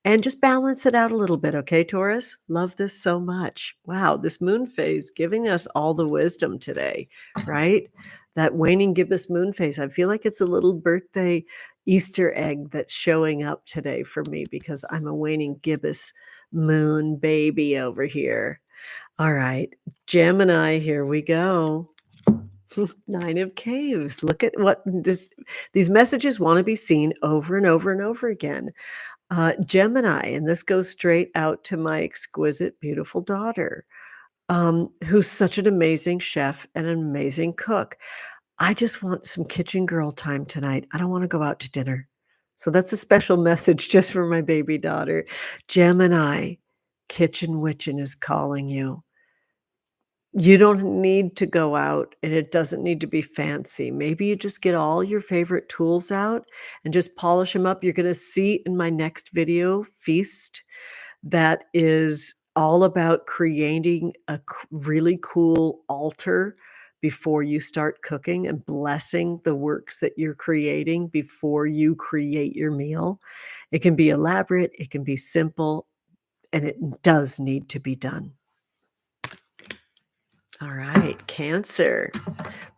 And just balance it out a little bit, okay, Taurus? Love this so much. Wow, this moon phase giving us all the wisdom today, right? that waning gibbous moon phase. I feel like it's a little birthday Easter egg that's showing up today for me because I'm a waning gibbous moon baby over here. All right, Gemini, here we go. Nine of Caves. Look at what these messages want to be seen over and over and over again. Gemini, and this goes straight out to my exquisite, beautiful daughter, who's such an amazing chef and an amazing cook. I just want some kitchen girl time tonight. I don't want to go out to dinner. So that's a special message just for my baby daughter. Gemini, kitchen witchin' is calling you. You don't need to go out, and it doesn't need to be fancy. Maybe you just get all your favorite tools out and just polish them up. You're going to see in my next video, Feast, that is all about creating a really cool altar before you start cooking and blessing the works that you're creating before you create your meal. It can be elaborate, it can be simple, and it does need to be done. All right, Cancer.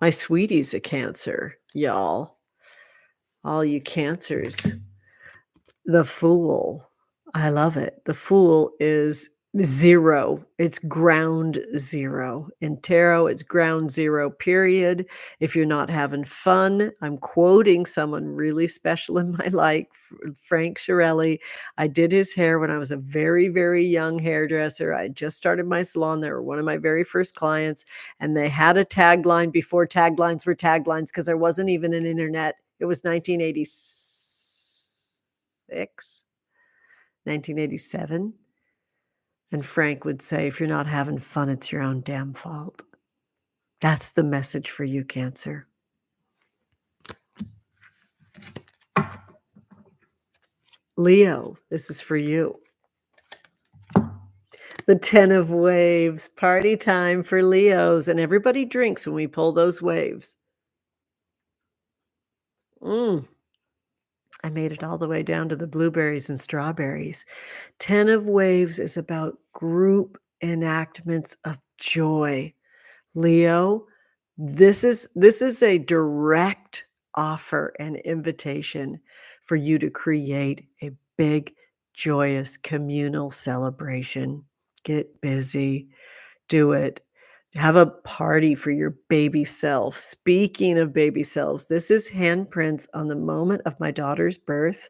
My sweetie's a Cancer, y'all. All you Cancers. The Fool. I love it. The Fool is 0. It's ground 0. In tarot, it's ground 0, period. If you're not having fun, I'm quoting someone really special in my life, Frank Shirelli. I did his hair when I was a very, very young hairdresser. I just started my salon. They were one of my very first clients, and they had a tagline before taglines were taglines because there wasn't even an internet. It was 1986, 1987. And Frank would say, if you're not having fun, it's your own damn fault. That's the message for you, Cancer. Leo, this is for you. The 10 of Waves, party time for Leos. And everybody drinks when we pull those waves. I made it all the way down to the blueberries and strawberries. 10 of Waves is about group enactments of joy. Leo, this is a direct offer and invitation for you to create a big, joyous communal celebration. Get busy, do it. Have a party for your baby self. Speaking of baby selves, this is handprints on the moment of my daughter's birth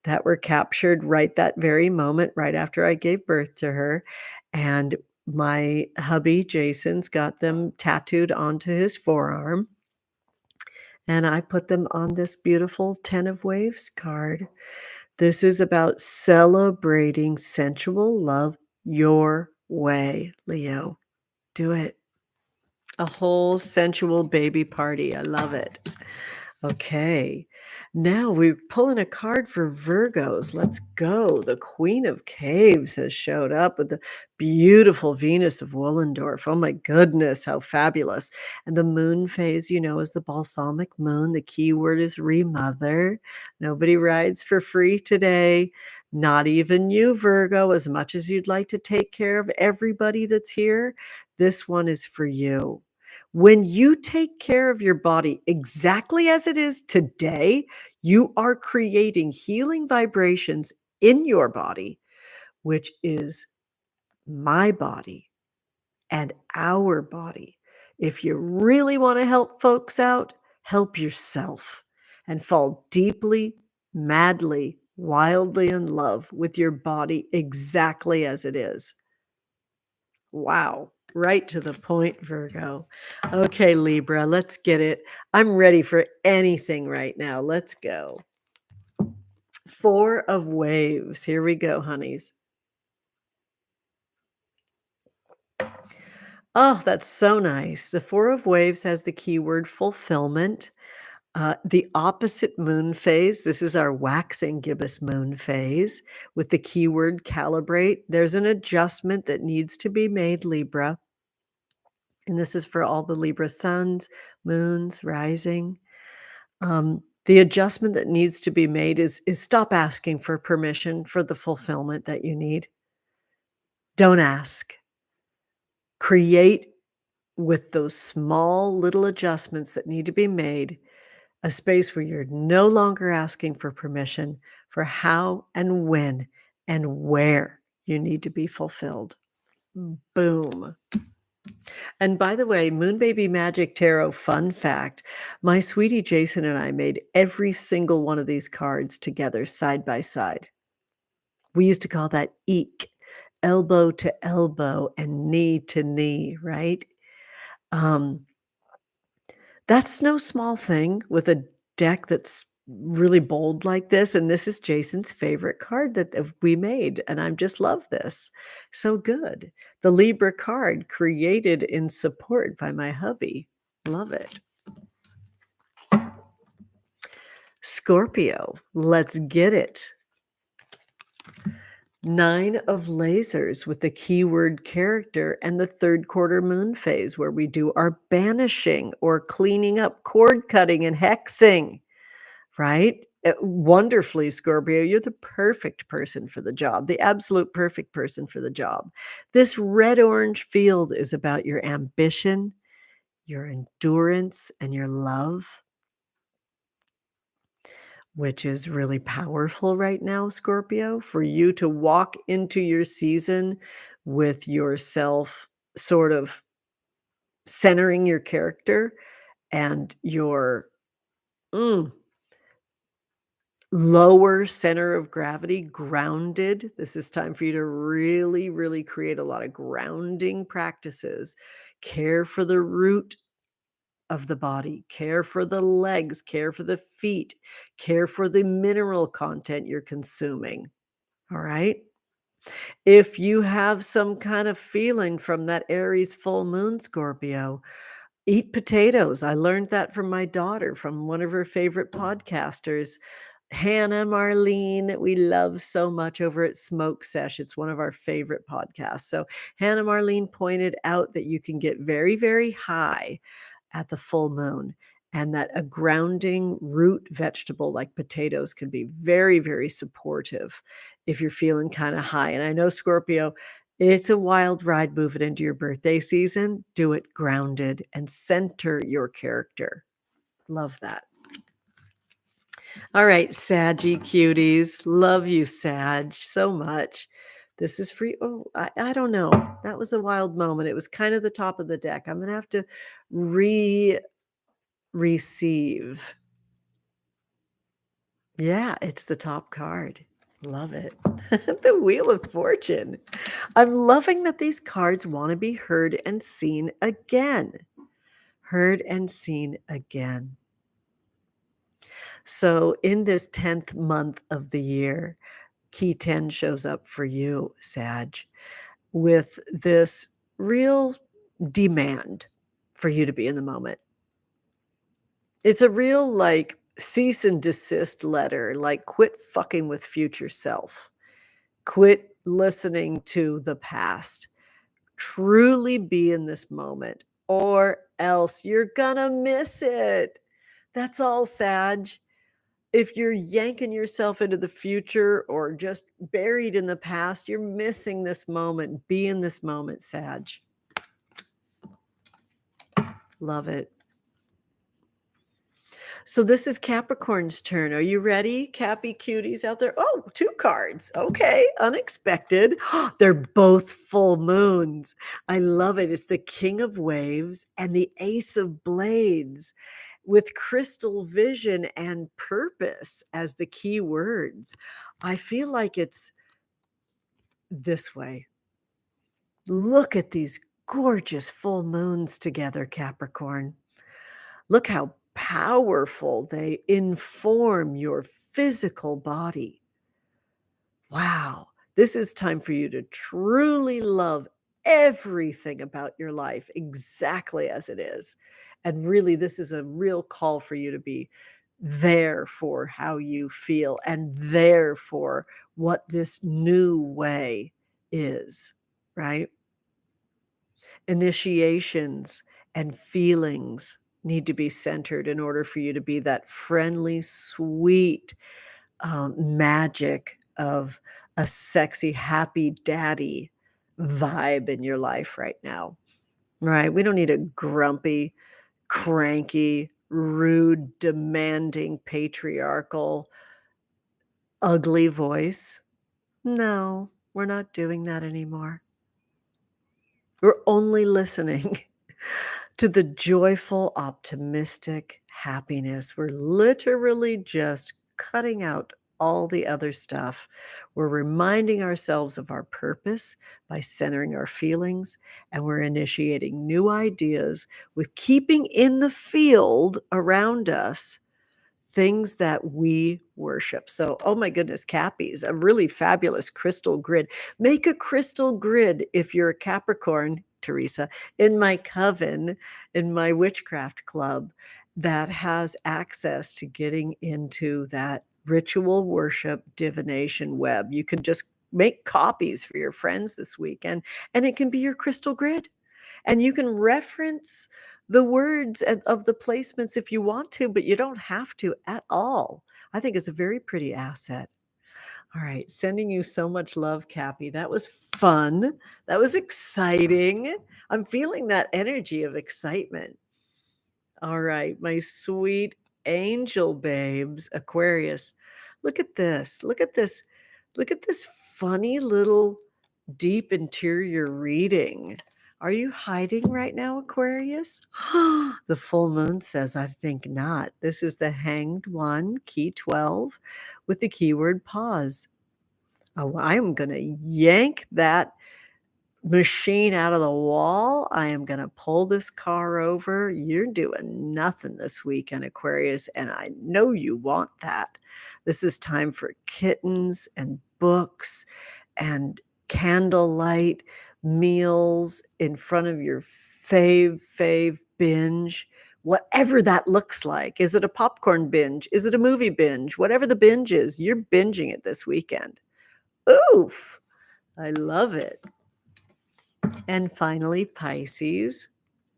that were captured right that very moment, right after I gave birth to her. And my hubby, Jason's got them tattooed onto his forearm. And I put them on this beautiful 10 of Waves card. This is about celebrating sensual love your way, Leo. Do it. A whole sensual baby party. I love it. Okay. Now we're pulling a card for Virgos. Let's go. The Queen of Caves has showed up with the beautiful Venus of Wollendorf. Oh my goodness, how fabulous. And the moon phase, is the balsamic moon. The key word is remother. Nobody rides for free today. Not even you, Virgo. As much as you'd like to take care of everybody that's here, this one is for you. When you take care of your body exactly as it is today, you are creating healing vibrations in your body, which is my body and our body. If you really want to help folks out, help yourself and fall deeply, madly, wildly in love with your body exactly as it is. Wow. Right to the point, Virgo. Okay, Libra, let's get it. I'm ready for anything right now. Let's go. 4 of Waves. Here we go, honeys. Oh, that's so nice. The 4 of Waves has the keyword fulfillment. The opposite moon phase. This is our waxing gibbous moon phase with the keyword calibrate. There's an adjustment that needs to be made, Libra. And this is for all the Libra suns, moons, rising. The adjustment that needs to be made is stop asking for permission for the fulfillment that you need. Don't ask. Create with those small little adjustments that need to be made, a space where you're no longer asking for permission for how and when and where you need to be fulfilled. Boom. And by the way, Moon Baby Magic Tarot fun fact, my sweetie Jason and I made every single one of these cards together side by side. We used to call that eek, elbow to elbow and knee to knee, right? Um, that's no small thing with a deck that's really bold like this, and this is Jason's favorite card that we made, and I just love this. So good. The Libra card created in support by my hubby. Love it. Scorpio, let's get it. 9 of lasers with the keyword character and the third quarter moon phase where we do our banishing or cleaning up, cord cutting and hexing, right? Wonderfully, Scorpio, you're the perfect person for the job, the absolute perfect person for the job. This red-orange field is about your ambition, your endurance, and your love, which is really powerful right now, Scorpio, for you to walk into your season with yourself sort of centering your character and your lower center of gravity grounded. This is time for you to really, really create a lot of grounding practices. Care for the root of the body, care for the legs, care for the feet, care for the mineral content you're consuming. All right. If you have some kind of feeling from that Aries full moon, Scorpio, eat potatoes. I learned that from my daughter, from one of her favorite podcasters, Hannah Marlene. We love so much over at Smoke Sesh. It's one of our favorite podcasts. So Hannah Marlene pointed out that you can get very, very high at the full moon, and that a grounding root vegetable like potatoes can be very, very supportive if you're feeling kind of high. And I know, Scorpio, it's a wild ride moving into your birthday season. Do it grounded and center your character. Love that. All right, Saggy cuties. Love you, Sag, so much. This is free. Oh, I don't know. That was a wild moment. It was kind of the top of the deck. I'm going to have to receive. Yeah, it's the top card. Love it. The Wheel of Fortune. I'm loving that these cards want to be heard and seen again. Heard and seen again. So in this 10th month of the year, Key 10 shows up for you, Sag, with this real demand for you to be in the moment. It's a real, like, cease and desist letter, like, quit fucking with future self. Quit listening to the past. Truly be in this moment, or else you're gonna miss it. That's all, Sag. If you're yanking yourself into the future or just buried in the past, you're missing this moment. Be in this moment, Sag. Love it. So this is Capricorn's turn. Are you ready, Cappy cuties out there? Oh, 2 cards. Okay, unexpected. They're both full moons. I love it. It's the King of Waves and the Ace of Blades with crystal vision and purpose as the key words. I feel like it's this way. Look at these gorgeous full moons together, Capricorn. Look how powerful they inform your physical body. Wow. This is time for you to truly love everything about your life exactly as it is. And really, this is a real call for you to be there for how you feel and there for what this new way is, right? Initiations and feelings need to be centered in order for you to be that friendly, sweet magic of a sexy, happy daddy vibe in your life right now. Right? We don't need a grumpy, cranky, rude, demanding, patriarchal, ugly voice. No, we're not doing that anymore. We're only listening to the joyful, optimistic happiness. We're literally just cutting out all the other stuff. We're reminding ourselves of our purpose by centering our feelings, and we're initiating new ideas with keeping in the field around us things that we worship. So, oh my goodness, Cappy's a really fabulous crystal grid. Make a crystal grid if you're a Capricorn, Teresa, in my coven, in my witchcraft club that has access to getting into that ritual worship divination web. You can just make copies for your friends this weekend, and it can be your crystal grid. And you can reference the words of the placements if you want to, but you don't have to at all. I think it's a very pretty asset. All right, sending you so much love, Cappy. That was fun. That was exciting. I'm feeling that energy of excitement. All right, my sweet angel babes, Aquarius. Look at this. Look at this. Look at this funny little deep interior reading. Are you hiding right now, Aquarius? The full moon says, I think not. This is the Hanged One, key 12, with the keyword pause. Oh, I am going to yank that machine out of the wall. I am going to pull this car over. You're doing nothing this weekend, Aquarius, and I know you want that. This is time for kittens and books and candlelight meals in front of your fave binge, whatever that looks like. Is it a popcorn binge? Is it a movie binge? Whatever the binge is, you're binging it this weekend. Oof, I love it. And finally, Pisces,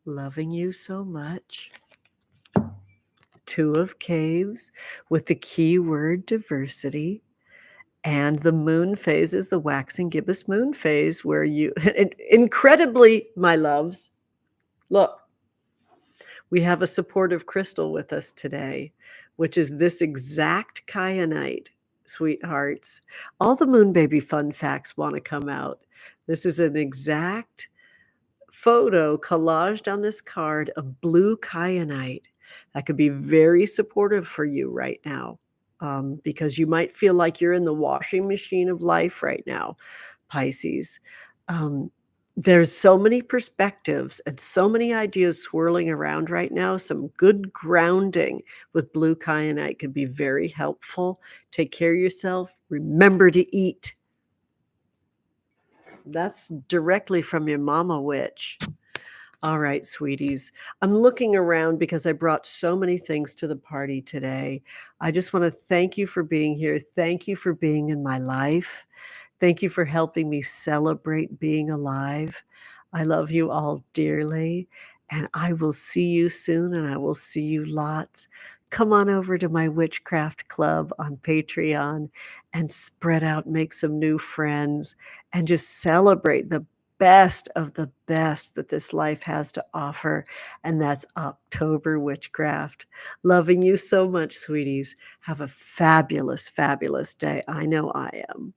loving you so much. Two of Caves with the keyword diversity. And the moon phase is the waxing gibbous moon phase, where you, incredibly, my loves, look, we have a supportive crystal with us today, which is this exact kyanite, sweethearts. All the moon baby fun facts want to come out. This is an exact photo collaged on this card of blue kyanite that could be very supportive for you right now, because you might feel like you're in the washing machine of life right now, Pisces. There's so many perspectives and so many ideas swirling around right now. Some good grounding with blue kyanite could be very helpful. Take care of yourself. Remember to eat. That's directly from your mama witch. All right, sweeties. I'm looking around because I brought so many things to the party today. I just want to thank you for being here. Thank you for being in my life. Thank you for helping me celebrate being alive. I love you all dearly, and I will see you soon, and I will see you lots. Come on over to my Witchcraft Club on Patreon and spread out, make some new friends, and just celebrate the best of the best that this life has to offer, and that's October Witchcraft. Loving you so much, sweeties. Have a fabulous, fabulous day. I know I am.